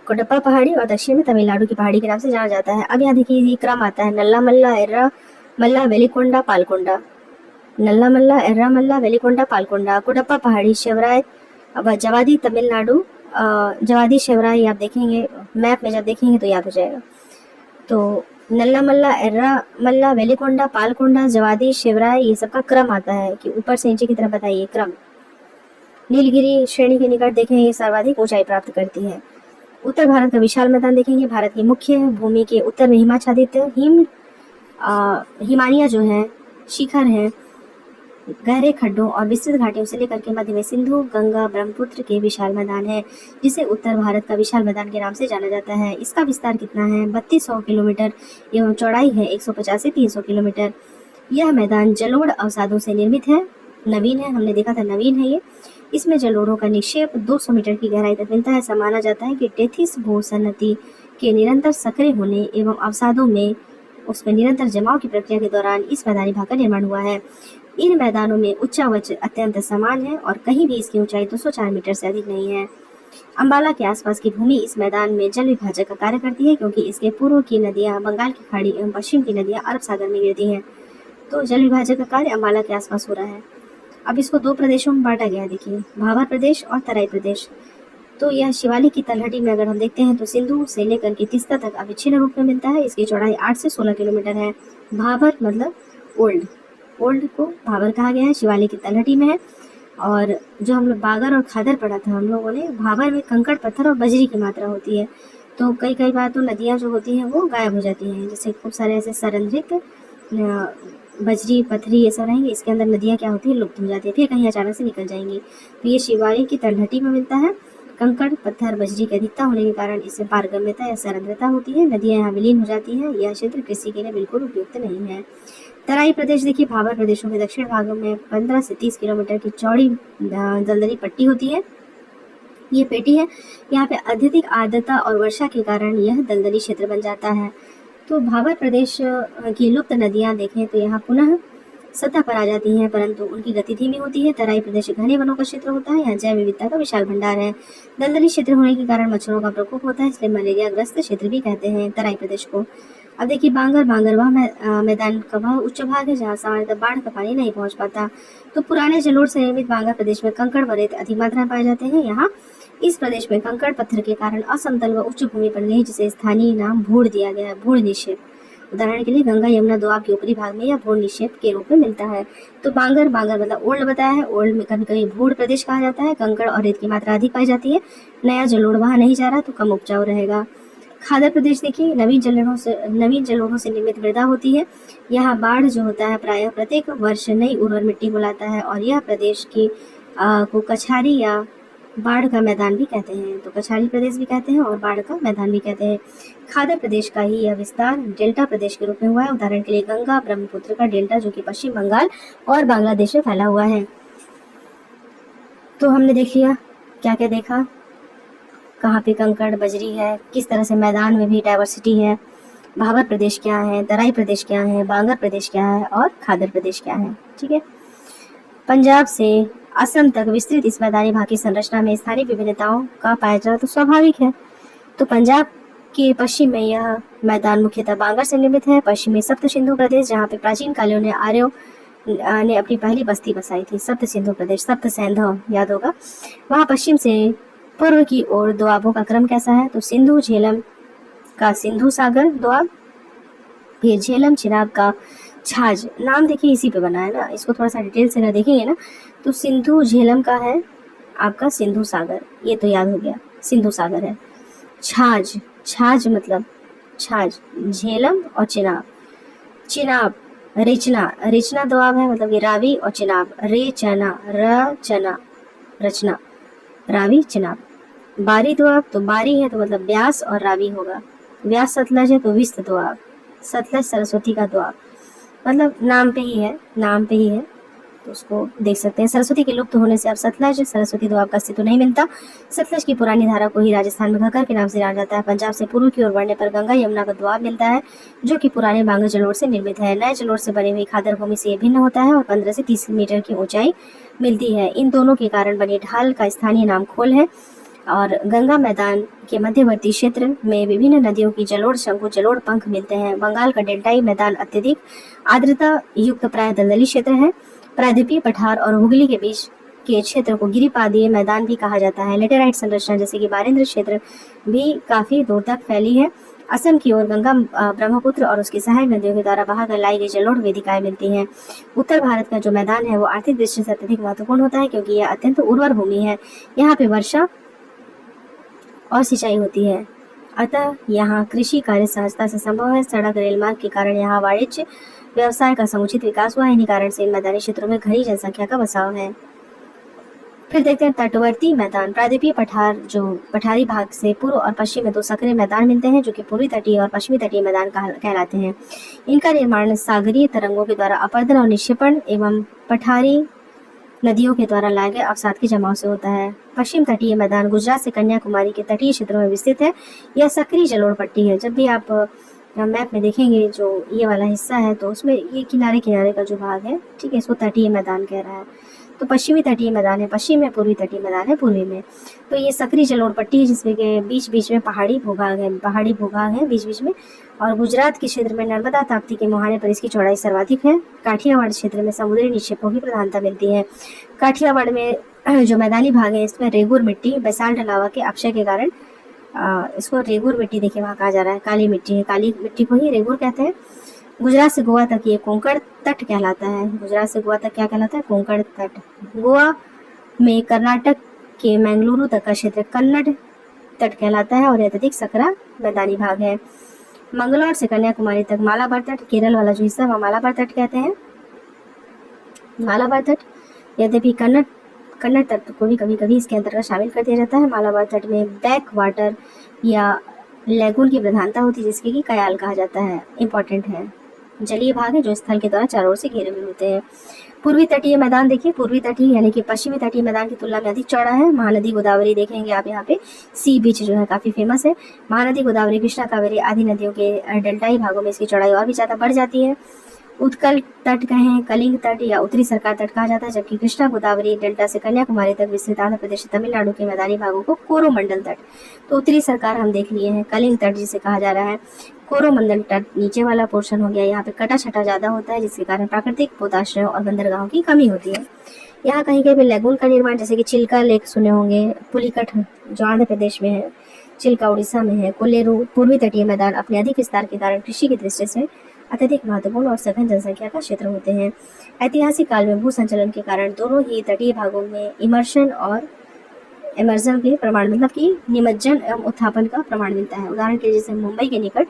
कोडप्पा पहाड़ी, और दक्षिण में तमिलनाडु की पहाड़ी के नाम से जाना जाता है। अब यहाँ देखिए ये क्रम आता है नल्ला मल्ला, एर्रा मल्ला, वेलिकोंडा, पालकोंडा। नल्ला मल्ला, एर्रा मल्ला, वेलिकोंडा, पालकोंडा, कोडप्पा पहाड़ी, शिवराय, अब जवादी तमिलनाडु, जवादी शिवराय आप देखेंगे मैप में, जब देखेंगे तो याद हो जाएगा। तो नल्ला मल्ला, एर्रा मल्ला, वेलिकोंडा, पालकोंडा, जवादी, शिवराय, ये सबका क्रम आता है कि ऊपर से नीचे की तरफ बताइए क्रम। नीलगिरी श्रेणी के निकट देखें ये सर्वाधिक ऊंचाई प्राप्त करती है। उत्तर भारत का विशाल मैदान देखेंगे। भारत की मुख्य भूमि के उत्तर में हिमाच्छादित हिमालय जो है शिखर है, गहरे खड्डों और विस्तृत घाटियों से लेकर के मध्य में सिंधु, गंगा, ब्रह्मपुत्र के विशाल मैदान है, जिसे उत्तर भारत का विशाल मैदान के नाम से जाना जाता है। इसका विस्तार कितना है? 3200 किलोमीटर एवं चौड़ाई है 150 से 300 किलोमीटर। यह मैदान जलोढ़ अवसादों से निर्मित है, नवीन है, हमने देखा था नवीन है ये। इसमें जलोढ़ों का निक्षेप 200 मीटर की गहराई तक मिलता है। ऐसा माना जाता है कि टेथिस भूसन्नति के निरंतर सक्रिय होने एवं अवसादों में उसमें निरंतर जमाव की प्रक्रिया के दौरान इस मैदानी भाग का निर्माण हुआ है। इन मैदानों में उच्चावच अत्यंत समान है, और कहीं भी इसकी ऊंचाई 204 मीटर से अधिक नहीं है। अंबाला के आसपास की भूमि इस मैदान में जल विभाजक का कार्य करती है, क्योंकि इसके पूर्व की नदियां बंगाल की खाड़ी एवं पश्चिम की नदियां अरब सागर में गिरती हैं। तो जल विभाजक का कार्य अंबाला के आसपास हो रहा है। अब इसको दो प्रदेशों में बांटा गया, देखिए भाभर प्रदेश और तराई प्रदेश। तो यह शिवालिक की तलहटी में अगर हम देखते हैं तो सिंधु से लेकर के तीस्ता तक अविच्छिन्न रूप में मिलता है। इसकी चौड़ाई 8 से 16 किलोमीटर है। भाबर मतलब ओल्ड, ओल्ड को भाबर कहा गया है, शिवालिक की तलहटी में है। और जो हम लोग बागर और खादर पढ़ा था हम लोगों ने, भाबर में कंकड़ पत्थर और बजरी की मात्रा होती है। तो कई बार तो नदियाँ जो होती हैं वो गायब हो जाती हैं, जैसे खूब सारे ऐसे संरंध्रित बजरी पत्थरी ये सब रहेंगे, इसके अंदर नदियाँ क्या होती है, लुप्त हो जाती है, फिर कहीं अचानक से निकल जाएंगी। तो ये शिवालिक की तलहटी में मिलता है। कंकड़ पत्थर बजरी की अधिकता होने के कारण इसमें पारगम्यता या सरंध्रता होती है। नदियाँ यहाँ विलीन हो जाती हैं। यह क्षेत्र कृषि के लिए बिल्कुल उपयुक्त नहीं है। तराई प्रदेश देखिए, भाबर प्रदेशों के दक्षिण भागों में 15 से 30 किलोमीटर की चौड़ी दलदली पट्टी होती है। ये पेटी है, यहाँ पे अत्यधिक आर्द्रता और वर्षा के कारण यह दलदली क्षेत्र बन जाता है। तो भाबर प्रदेश की लुप्त नदियाँ देखें तो यहाँ पुनः सतह पर आ जाती हैं, परंतु उनकी गति धीमी होती है। तराई प्रदेश घने वनों का क्षेत्र होता है, यहाँ जैव विविधता का विशाल भंडार है। दलदली क्षेत्र होने के कारण मच्छरों का प्रकोप होता है, इसलिए मलेरिया ग्रस्त क्षेत्र भी कहते हैं तराई प्रदेश को। अब देखिए बांगर, बांगर वह मैदान का वह उच्च भाग है जहाँ सामान्यतः बाढ़ का पानी नहीं पहुँच पाता। तो पुराने जलोढ़ से निर्मित बांगर प्रदेश में कंकड़ व रेत अधिक मात्रा में पाए जाते हैं। यहाँ इस प्रदेश में कंकड़ पत्थर के कारण असमतल व उच्च भूमि बन गई, जिसे स्थानीय नाम भूड़ दिया गया है, भूड़ निक्षेप। उदाहरण के लिए गंगा यमुना दोआब के ऊपरी भाग में यह भूड़ निक्षेप के रूप में मिलता है। तो बांगर, बांगर मतलब ओल्ड बताया है, ओल्ड में कभी कभी भूड़ प्रदेश कहा जाता है। कंकड़ और रेत की मात्रा अधिक पाई जाती है। नया जलोढ़ वहाँ नहीं जा रहा तो कम उपजाऊ रहेगा। खादर प्रदेश देखिए, नवीन जलोढ़ों से निर्मित मृदा होती है। यहाँ बाढ़ जो होता है प्रायः प्रत्येक वर्ष नई उर्वर मिट्टी को लाता है, और यह प्रदेश की को कछारी या बाढ़ का मैदान भी कहते हैं। तो कछारी प्रदेश भी कहते हैं और बाढ़ का मैदान भी कहते हैं। खादर प्रदेश का ही यह विस्तार डेल्टा प्रदेश के रूप में हुआ है। उदाहरण के लिए गंगा ब्रह्मपुत्र का डेल्टा, जो कि पश्चिम बंगाल और बांग्लादेश में फैला हुआ है। तो हमने देख लिया, क्या क्या देखा, कहाँ पे कंकड़ बजरी है, किस तरह से मैदान में भी डाइवर्सिटी है, भाबर प्रदेश क्या है, तराई प्रदेश क्या है, बांगर प्रदेश क्या है और खादर प्रदेश क्या है। ठीक है, पंजाब से असम तक विस्तृत इस मैदानी भाग की संरचना में स्थानीय विभिन्नताओं का पाया जाना तो स्वाभाविक है। तो पंजाब के पश्चिम में यह मैदान मुख्यतः बांगर से निर्मित है। पश्चिम में सप्त सिंधु प्रदेश, जहाँ पे प्राचीन कालों ने आर्यों ने अपनी पहली बस्ती बसाई थी। सप्त सिंधु प्रदेश, सप्त सैंधव याद होगा। वहाँ पश्चिम से पूर्व की ओर दोआबों का क्रम कैसा है, तो सिंधु झेलम का सिंधु सागर दोआब, फिर झेलम चिनाब का छाछ। नाम देखिए इसी पे बना है ना, इसको थोड़ा सा डिटेल से अगर देखेंगे ना तो सिंधु झेलम का है आपका सिंधु सागर, ये तो याद हो गया, सिंधु सागर है। छाछ, छाछ मतलब छाछ, झेलम और चिनाब, चिनाब रेचना, रेचना दोआब है, मतलब ये रावी और चिनाब, रेचना रचना रचना, रावी चिनाब। बारी दोआब, तो बारी है तो मतलब व्यास और रावी होगा, व्यास सतलज है तो विस्त दोआब, सतलज सरस्वती का दोआब, मतलब नाम पे ही है, नाम पे ही है, तो उसको देख सकते हैं। सरस्वती के लुप्त होने से अब सतलज सरस्वती दोआब का अस्तित्व नहीं मिलता। सतलज की पुरानी धारा को ही राजस्थान में घग्गर के नाम से जाना जाता है। पंजाब से पूर्व की ओर बढ़ने पर गंगा यमुना का दोआब मिलता है, जो कि पुराने बांगर जलोढ़ से निर्मित है। नए जलोढ़ से बनी हुई खादर भूमि से ये भिन्न होता है और 15 से 30 मीटर की ऊंचाई मिलती है। इन दोनों के कारण बनी ढाल का स्थानीय नाम खोल है। और गंगा मैदान के मध्यवर्ती क्षेत्र में विभिन्न नदियों की जलोढ़ शंकु, जलोढ़ पंख मिलते हैं। बंगाल का डेल्टाई मैदान अत्यधिक आर्द्रता युक्त प्राय दलदली क्षेत्र है। प्रायद्वीपीय पठार और हुगली के बीच के क्षेत्र को गिरिपादीय मैदान भी कहा जाता है। लेटेराइट संरचना जैसे कि बारेंद्र क्षेत्र भी काफी दूर तक फैली है। असम की ओर गंगा, ब्रह्मपुत्र और उसकी सहायक नदियों के द्वारा बहा कर लाई गई जलोढ़ वेदिकाएं मिलती हैं। उत्तर भारत का जो मैदान है वो आर्थिक दृष्टि से अत्यधिक महत्वपूर्ण होता है, क्योंकि यह अत्यंत उर्वर भूमि है। यहाँ पे वर्षा और सिंचाई होती है, अतः यहाँ कृषि कार्य सहजता से संभव है। सड़क रेल मार्ग के कारण यहाँ वाणिज्य व्यवसाय का समुचित विकास हुआ है। इन्हीं कारण से इन मैदानी क्षेत्रों में घनी जनसंख्या का बसाव है। फिर देखते हैं तटवर्ती मैदान। प्रायद्वीपीय पठार, जो पठारी भाग से पूर्व और पश्चिम में 2 सक्रिय मैदान मिलते हैं, जो कि पूर्वी तटीय और पश्चिमी तटीय मैदान कहलाते हैं। इनका निर्माण सागरीय तरंगों के द्वारा अपर्दन और निक्षेपण एवं पठारी नदियों के द्वारा लाए गए अवसाद के जमाव से होता है। पश्चिम तटीय मैदान गुजरात से कन्याकुमारी के तटीय क्षेत्रों में विस्तृत है। यह सक्रिय जलोढ़ पट्टी है। जब भी आप मैप में देखेंगे जो ये वाला हिस्सा है तो उसमें ये किनारे किनारे का जो भाग है, ठीक है, इसको तटीय मैदान कह रहा है। तो पश्चिमी तटीय मैदान है पश्चिम में, पूर्वी तटीय मैदान है पूर्वी में। तो ये सक्रिय जलोढ़ पट्टी है जिसमें के बीच बीच में पहाड़ी भूभाग है बीच बीच में। और गुजरात के क्षेत्र में नर्मदा ताप्ती के मुहाने पर इसकी चौड़ाई सर्वाधिक है। काठियावाड़ क्षेत्र में समुद्री निक्षेपों की प्रधानता मिलती है। काठियावाड़ में जो मैदानी भाग है इसमें रेगुर मिट्टी बेसाल्ट लावा के अपक्षय के कारण इसको रेगुर मिट्टी देखिए वहाँ कहा जा रहा है, काली मिट्टी है, काली मिट्टी को ही रेगुर कहते हैं। गुजरात से गोवा तक ये कोंकण तट कहलाता है। गुजरात से गोवा तक क्या कहलाता है? कोंकण तट। गोवा में कर्नाटक के मैंगलुरु तक का क्षेत्र कन्नड़ तट कहलाता है और यह अत्यधिक सकरा मैदानी भाग है। मंगलौर से कन्याकुमारी तक मालाबार तट, केरल वाला जो हिस्सा है मालाबार तट कहते हैं, मालाबार तट। यद्यपि कन्नड़ तट को भी कभी कभी इसके अंतर्गत शामिल कर दिया जाता है। मालाबार तट में बैक वाटर या लेगून की प्रधानता होती है जिसके कि कयाल कहा जाता है। इंपॉर्टेंट है, जलीय भाग है जो स्थल के द्वारा चारों ओर से घेरे हुए होते हैं। पूर्वी तटीय मैदान देखिए, पूर्वी तटीय यानी कि पश्चिमी तटीय मैदान की तुलना में अधिक चौड़ा है। महानदी गोदावरी देखेंगे आप यहाँ पे, सी बीच जो है काफी फेमस है। महानदी गोदावरी, कृष्णा, कावेरी आदि नदियों के डेल्टाई भागों में इसकी चौड़ाई और भी ज्यादा बढ़ जाती है। उत्कल तट कहें, कलिंग तट या उत्तरी सरकार तट कहा जाता है, जबकि कृष्णा गोदावरी डेल्टा से कन्याकुमारी तक विस्तृत आंध्र प्रदेश तमिलनाडु के मैदानी भागों को कोरोमंडल तट। तो उत्तरी सरकार हम देख लिए हैं, कलिंग तट जिसे कहा जा रहा है। कोरोमंडल तट नीचे वाला पोर्शन हो गया, यहाँ पे कटा छटा ज्यादा होता है जिसके कारण प्राकृतिक पोताश्रयों और बंदरगाहों की कमी होती है। यहाँ कहीं कहीं लेगून का निर्माण, जैसे कि चिल्का लेक सुने होंगे, पुलिकट जो आंध्र प्रदेश में है, चिल्का उड़ीसा में है, कोलेरू। पूर्वी तटीय मैदान अपने अधिक विस्तार के कारण कृषि की दृष्टि से अत्यधिक महत्वपूर्ण और सघन जनसंख्या का क्षेत्र होते हैं। ऐतिहासिक काल में भू संचलन के कारण दोनों ही तटीय भागों में इमर्शन और इमर्जन के प्रमाण, मतलब कि निमज्जन एवं उत्थापन का प्रमाण मिलता है। उदाहरण के लिए जैसे मुंबई के निकट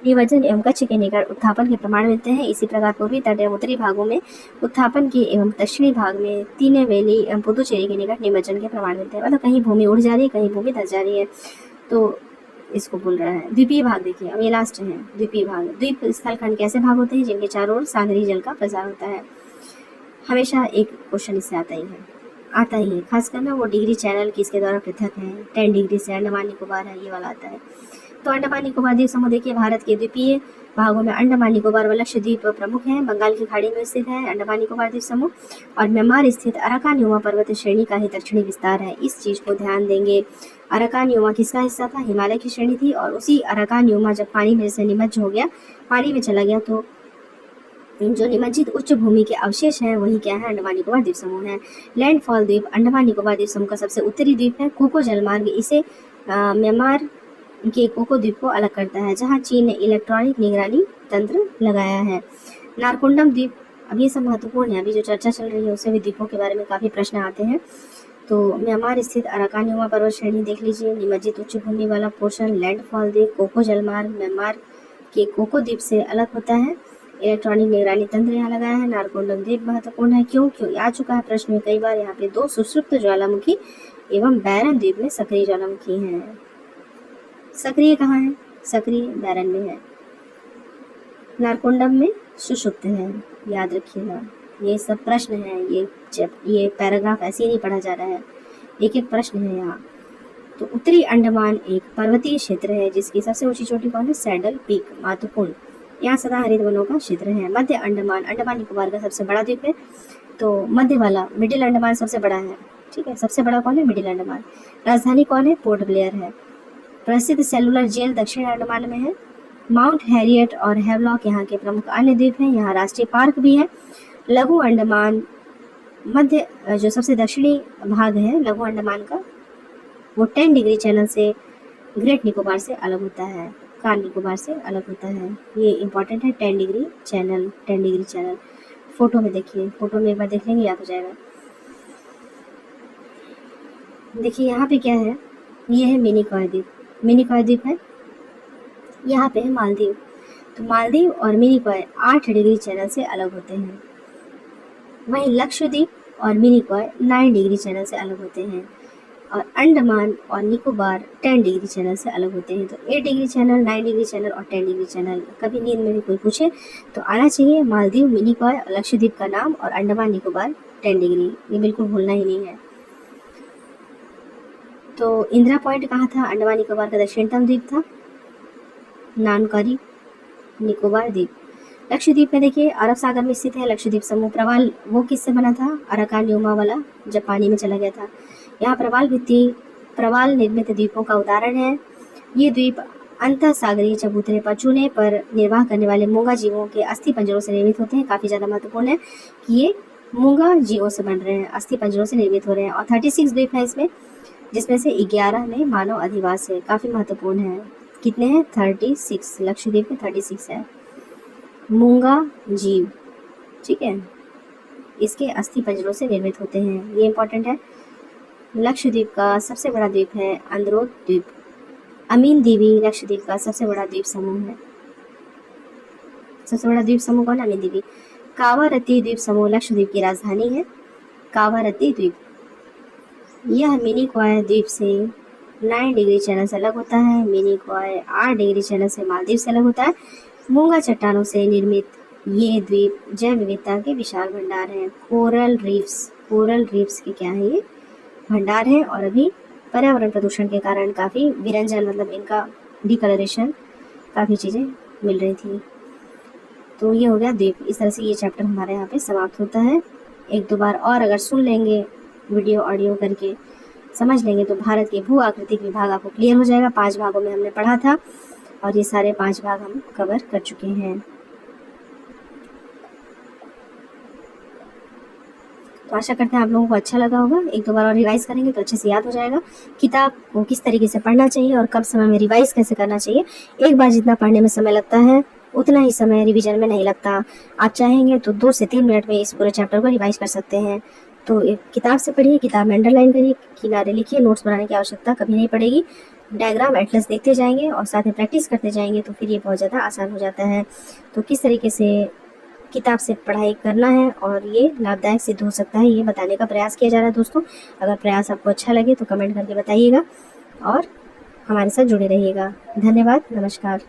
निमज्जन एवं कच्छ के निकट उत्थापन के प्रमाण मिलते हैं, इसी प्रकार पूर्वी तट एवं उत्तरी भागों में उत्थापन के एवं दक्षिणी भाग में तिरुनेलवेली एवं पुदुचेरी के निकट निमज्जन के प्रमाण मिलते हैं। मतलब कहीं भूमि उड़ जा रही है, कहीं भूमि धंस जा रही है, तो इसको बोल रहा है। द्वीपीय भाग देखिए, अब ये लास्ट है द्वीपीय भाग। द्वीप स्थल खंड कैसे भाग होते हैं? जिनके चारों ओर सागरी जल का प्रसार होता है। हमेशा एक क्वेश्चन इससे आता ही है, खासकर ना वो डिग्री चैनल किसके द्वारा पृथक है। 10 डिग्री से अंडमान निकोबार है, ये वाला आता है। तो अंडमान निकोबार द्वीप समूह देखिए, भारत के द्वीपीय भागों में अंडमान निकोबार व लक्षद्वीप प्रमुख है। बंगाल की खाड़ी में स्थित है अंडमान निकोबार द्वीप समूह, और म्यांमार स्थित अराकान-योमा पर्वत श्रेणी का ही दक्षिणी विस्तार है। इस चीज को ध्यान देंगे। अराकान-योमा किसका हिस्सा था? हिमालय की श्रेणी थी, और उसी अराकान-योमा जब पानी में से निमज्ज हो गया, पानी में चला गया, तो जो निमज्जित उच्च भूमि के अवशेष हैं वही क्या है? अंडमान निकोबार द्वीप समूह है। लैंडफॉल द्वीप अंडमान निकोबार द्वीप समूह का सबसे उत्तरी द्वीप है। कोको जलमार्ग इसे म्यांमार के कोको द्वीप को अलग करता है, जहां चीन ने इलेक्ट्रॉनिक निगरानी तंत्र लगाया है। नारकोंडम द्वीप, अब ये सब महत्वपूर्ण है, अभी जो चर्चा चल रही है उससे भी द्वीपों के बारे में काफी प्रश्न आते हैं। तो म्यांमार स्थित अराकान-योमा पर्वत श्रेणी देख लीजिए, निमज्जित उच्च भूमि वाला पोर्शन लैंडफॉल द्वीप। कोको जलमार्ग म्यांमार के कोको द्वीप से अलग होता है। इलेक्ट्रॉनिक निगरानी तंत्र यहाँ लगाया है। नारकोंडम द्वीप महत्वपूर्ण है, क्यों आ चुका है प्रश्न में कई बार। यहाँ पे 2 सुषुप्त ज्वालामुखी एवं बैरन द्वीप में सक्रिय ज्वालामुखी है। सक्रिय कहाँ है? सक्रिय बैरन में है, नारकोंडम में सुषुप्त है, याद रखिएगा। ये सब प्रश्न है, ये पैराग्राफ ऐसे ही नहीं पढ़ा जा रहा है, एक एक प्रश्न है यहाँ। तो उत्तरी अंडमान एक पर्वतीय क्षेत्र है जिसकी सबसे ऊंची चोटी कौन है? सैडल पीक, महत्वपूर्ण। यहाँ सदा हरित वनों का क्षेत्र है। मध्य अंडमान अंडमान निकोबार का सबसे बड़ा द्वीप है, तो मध्य वाला मिडिल अंडमान सबसे बड़ा है, ठीक है। सबसे बड़ा कौन है? मिडिल अंडमान। राजधानी कौन है? पोर्ट ब्लेयर है। प्रसिद्ध सेलुलर जेल दक्षिण अंडमान में है। माउंट हैरियट और हेवलॉक यहाँ के प्रमुख अन्य द्वीप हैं। यहाँ राष्ट्रीय पार्क भी है। लघु अंडमान मध्य जो सबसे दक्षिणी भाग है लघु अंडमान का, वो 10 डिग्री चैनल से ग्रेट निकोबार से अलग होता है, कार निकोबार से अलग होता है। ये इंपॉर्टेंट है, 10 degree channel, 10 degree channel. Photo में देखिए, फोटो में एक बार देख लेंगे याद हो जाएगा। देखिए यहाँ पे क्या है, ये है मिनिकॉय द्वीप, मिनिकॉय द्वीप है। यहाँ पे है मालदीव, तो मालदीव और मिनिकॉय 8 डिग्री चैनल से अलग होते हैं। वहीं लक्षद्वीप और मिनिकॉय 9 डिग्री चैनल से अलग होते हैं, और अंडमान और निकोबार 10 डिग्री चैनल से अलग होते हैं। तो 8 डिग्री चैनल, 9 डिग्री चैनल और 10 डिग्री चैनल। कभी नींद में भी कोई पूछे तो आना चाहिए मालदीव, मिनिकॉय और लक्षद्वीप का नाम, और अंडमान निकोबार 10 डिग्री, ये बिल्कुल भूलना ही नहीं है। तो इंदिरा पॉइंट कहाँ था? अंडमान निकोबार का दक्षिणतम द्वीप था, नानकारी निकोबार द्वीप। लक्षद्वीप में देखिए अरब सागर में स्थित है लक्षद्वीप समूह। प्रवाल वो किससे बना था? अराकान-योमा वाला जब पानी में चला गया था। यहाँ प्रवाल भित्ति प्रवाल निर्मित द्वीपों का उदाहरण है। ये द्वीप अंतः सागरीय चबूतरे पर चूने पर निर्वाह करने वाले मूंगा जीवों के अस्थि पंजरों से निर्मित होते हैं। काफी ज्यादा महत्वपूर्ण है कि ये मूंगा जीवों से बन रहे हैं, अस्थि पंजरों से निर्मित हो रहे हैं और 36 द्वीप हैं इसमें, जिसमें से 11 में मानव अधिवास है। काफ़ी महत्वपूर्ण है। कितने हैं? 36। लक्षद्वीप में 36 है। मूंगा जीव, ठीक है, इसके अस्थि पंजरों से निर्मित होते हैं, ये इंपॉर्टेंट है। लक्षद्वीप का सबसे बड़ा द्वीप है अंद्रोथ द्वीप। अमीन दीवी लक्षद्वीप का सबसे बड़ा द्वीप समूह है। सबसे बड़ा द्वीप समूह कौन? अमीन दीवी। कावारत्ती द्वीप समूह लक्षद्वीप की राजधानी है, कावारत्ती द्वीप। यह मिनिकॉय द्वीप से 9 डिग्री चैनल से अलग होता है। मिनिकॉय 8 डिग्री चैनल से मालदीव से अलग होता है। मूंगा चट्टानों से निर्मित ये द्वीप जैव विविधता के विशाल भंडार हैं। कोरल रीफ्स के क्या है? ये भंडार है। और अभी पर्यावरण प्रदूषण के कारण काफ़ी विरंजन, मतलब इनका डिकलरेशन, काफ़ी चीज़ें मिल रही थी। तो ये हो गया द्वीप। इस तरह से ये चैप्टर हमारे यहाँ पे समाप्त होता है। एक दो बार और अगर सुन लेंगे, वीडियो ऑडियो करके समझ लेंगे, तो भारत के भू आकृतिक विभाग आपको क्लियर हो जाएगा। 5 भागों में हमने पढ़ा था और ये सारे 5 भाग हम कवर कर चुके हैं। तो आशा करते हैं आप लोगों को अच्छा लगा होगा। एक दो बार और रिवाइज करेंगे तो अच्छे से याद हो जाएगा। किताब को किस तरीके से पढ़ना चाहिए और कब समय में रिवाइज कैसे करना चाहिए। एक बार जितना पढ़ने में समय लगता है उतना ही समय रिवीजन में नहीं लगता। आप चाहेंगे तो 2 से 3 मिनट में इस पूरे चैप्टर को रिवाइज कर सकते हैं। तो एक किताब से पढ़िए, किताब में अंडरलाइन करिए, किनारे लिखिए। नोट्स बनाने की आवश्यकता कभी नहीं पड़ेगी। डायग्राम एटलस देखते जाएंगे और साथ में प्रैक्टिस करते जाएंगे तो फिर ये बहुत ज़्यादा आसान हो जाता है। तो किस तरीके से किताब से पढ़ाई करना है और ये लाभदायक सिद्ध हो सकता है, ये बताने का प्रयास किया जा रहा है दोस्तों। अगर प्रयास आपको अच्छा लगे तो कमेंट करके बताइएगा और हमारे साथ जुड़े रहिएगा। धन्यवाद, नमस्कार।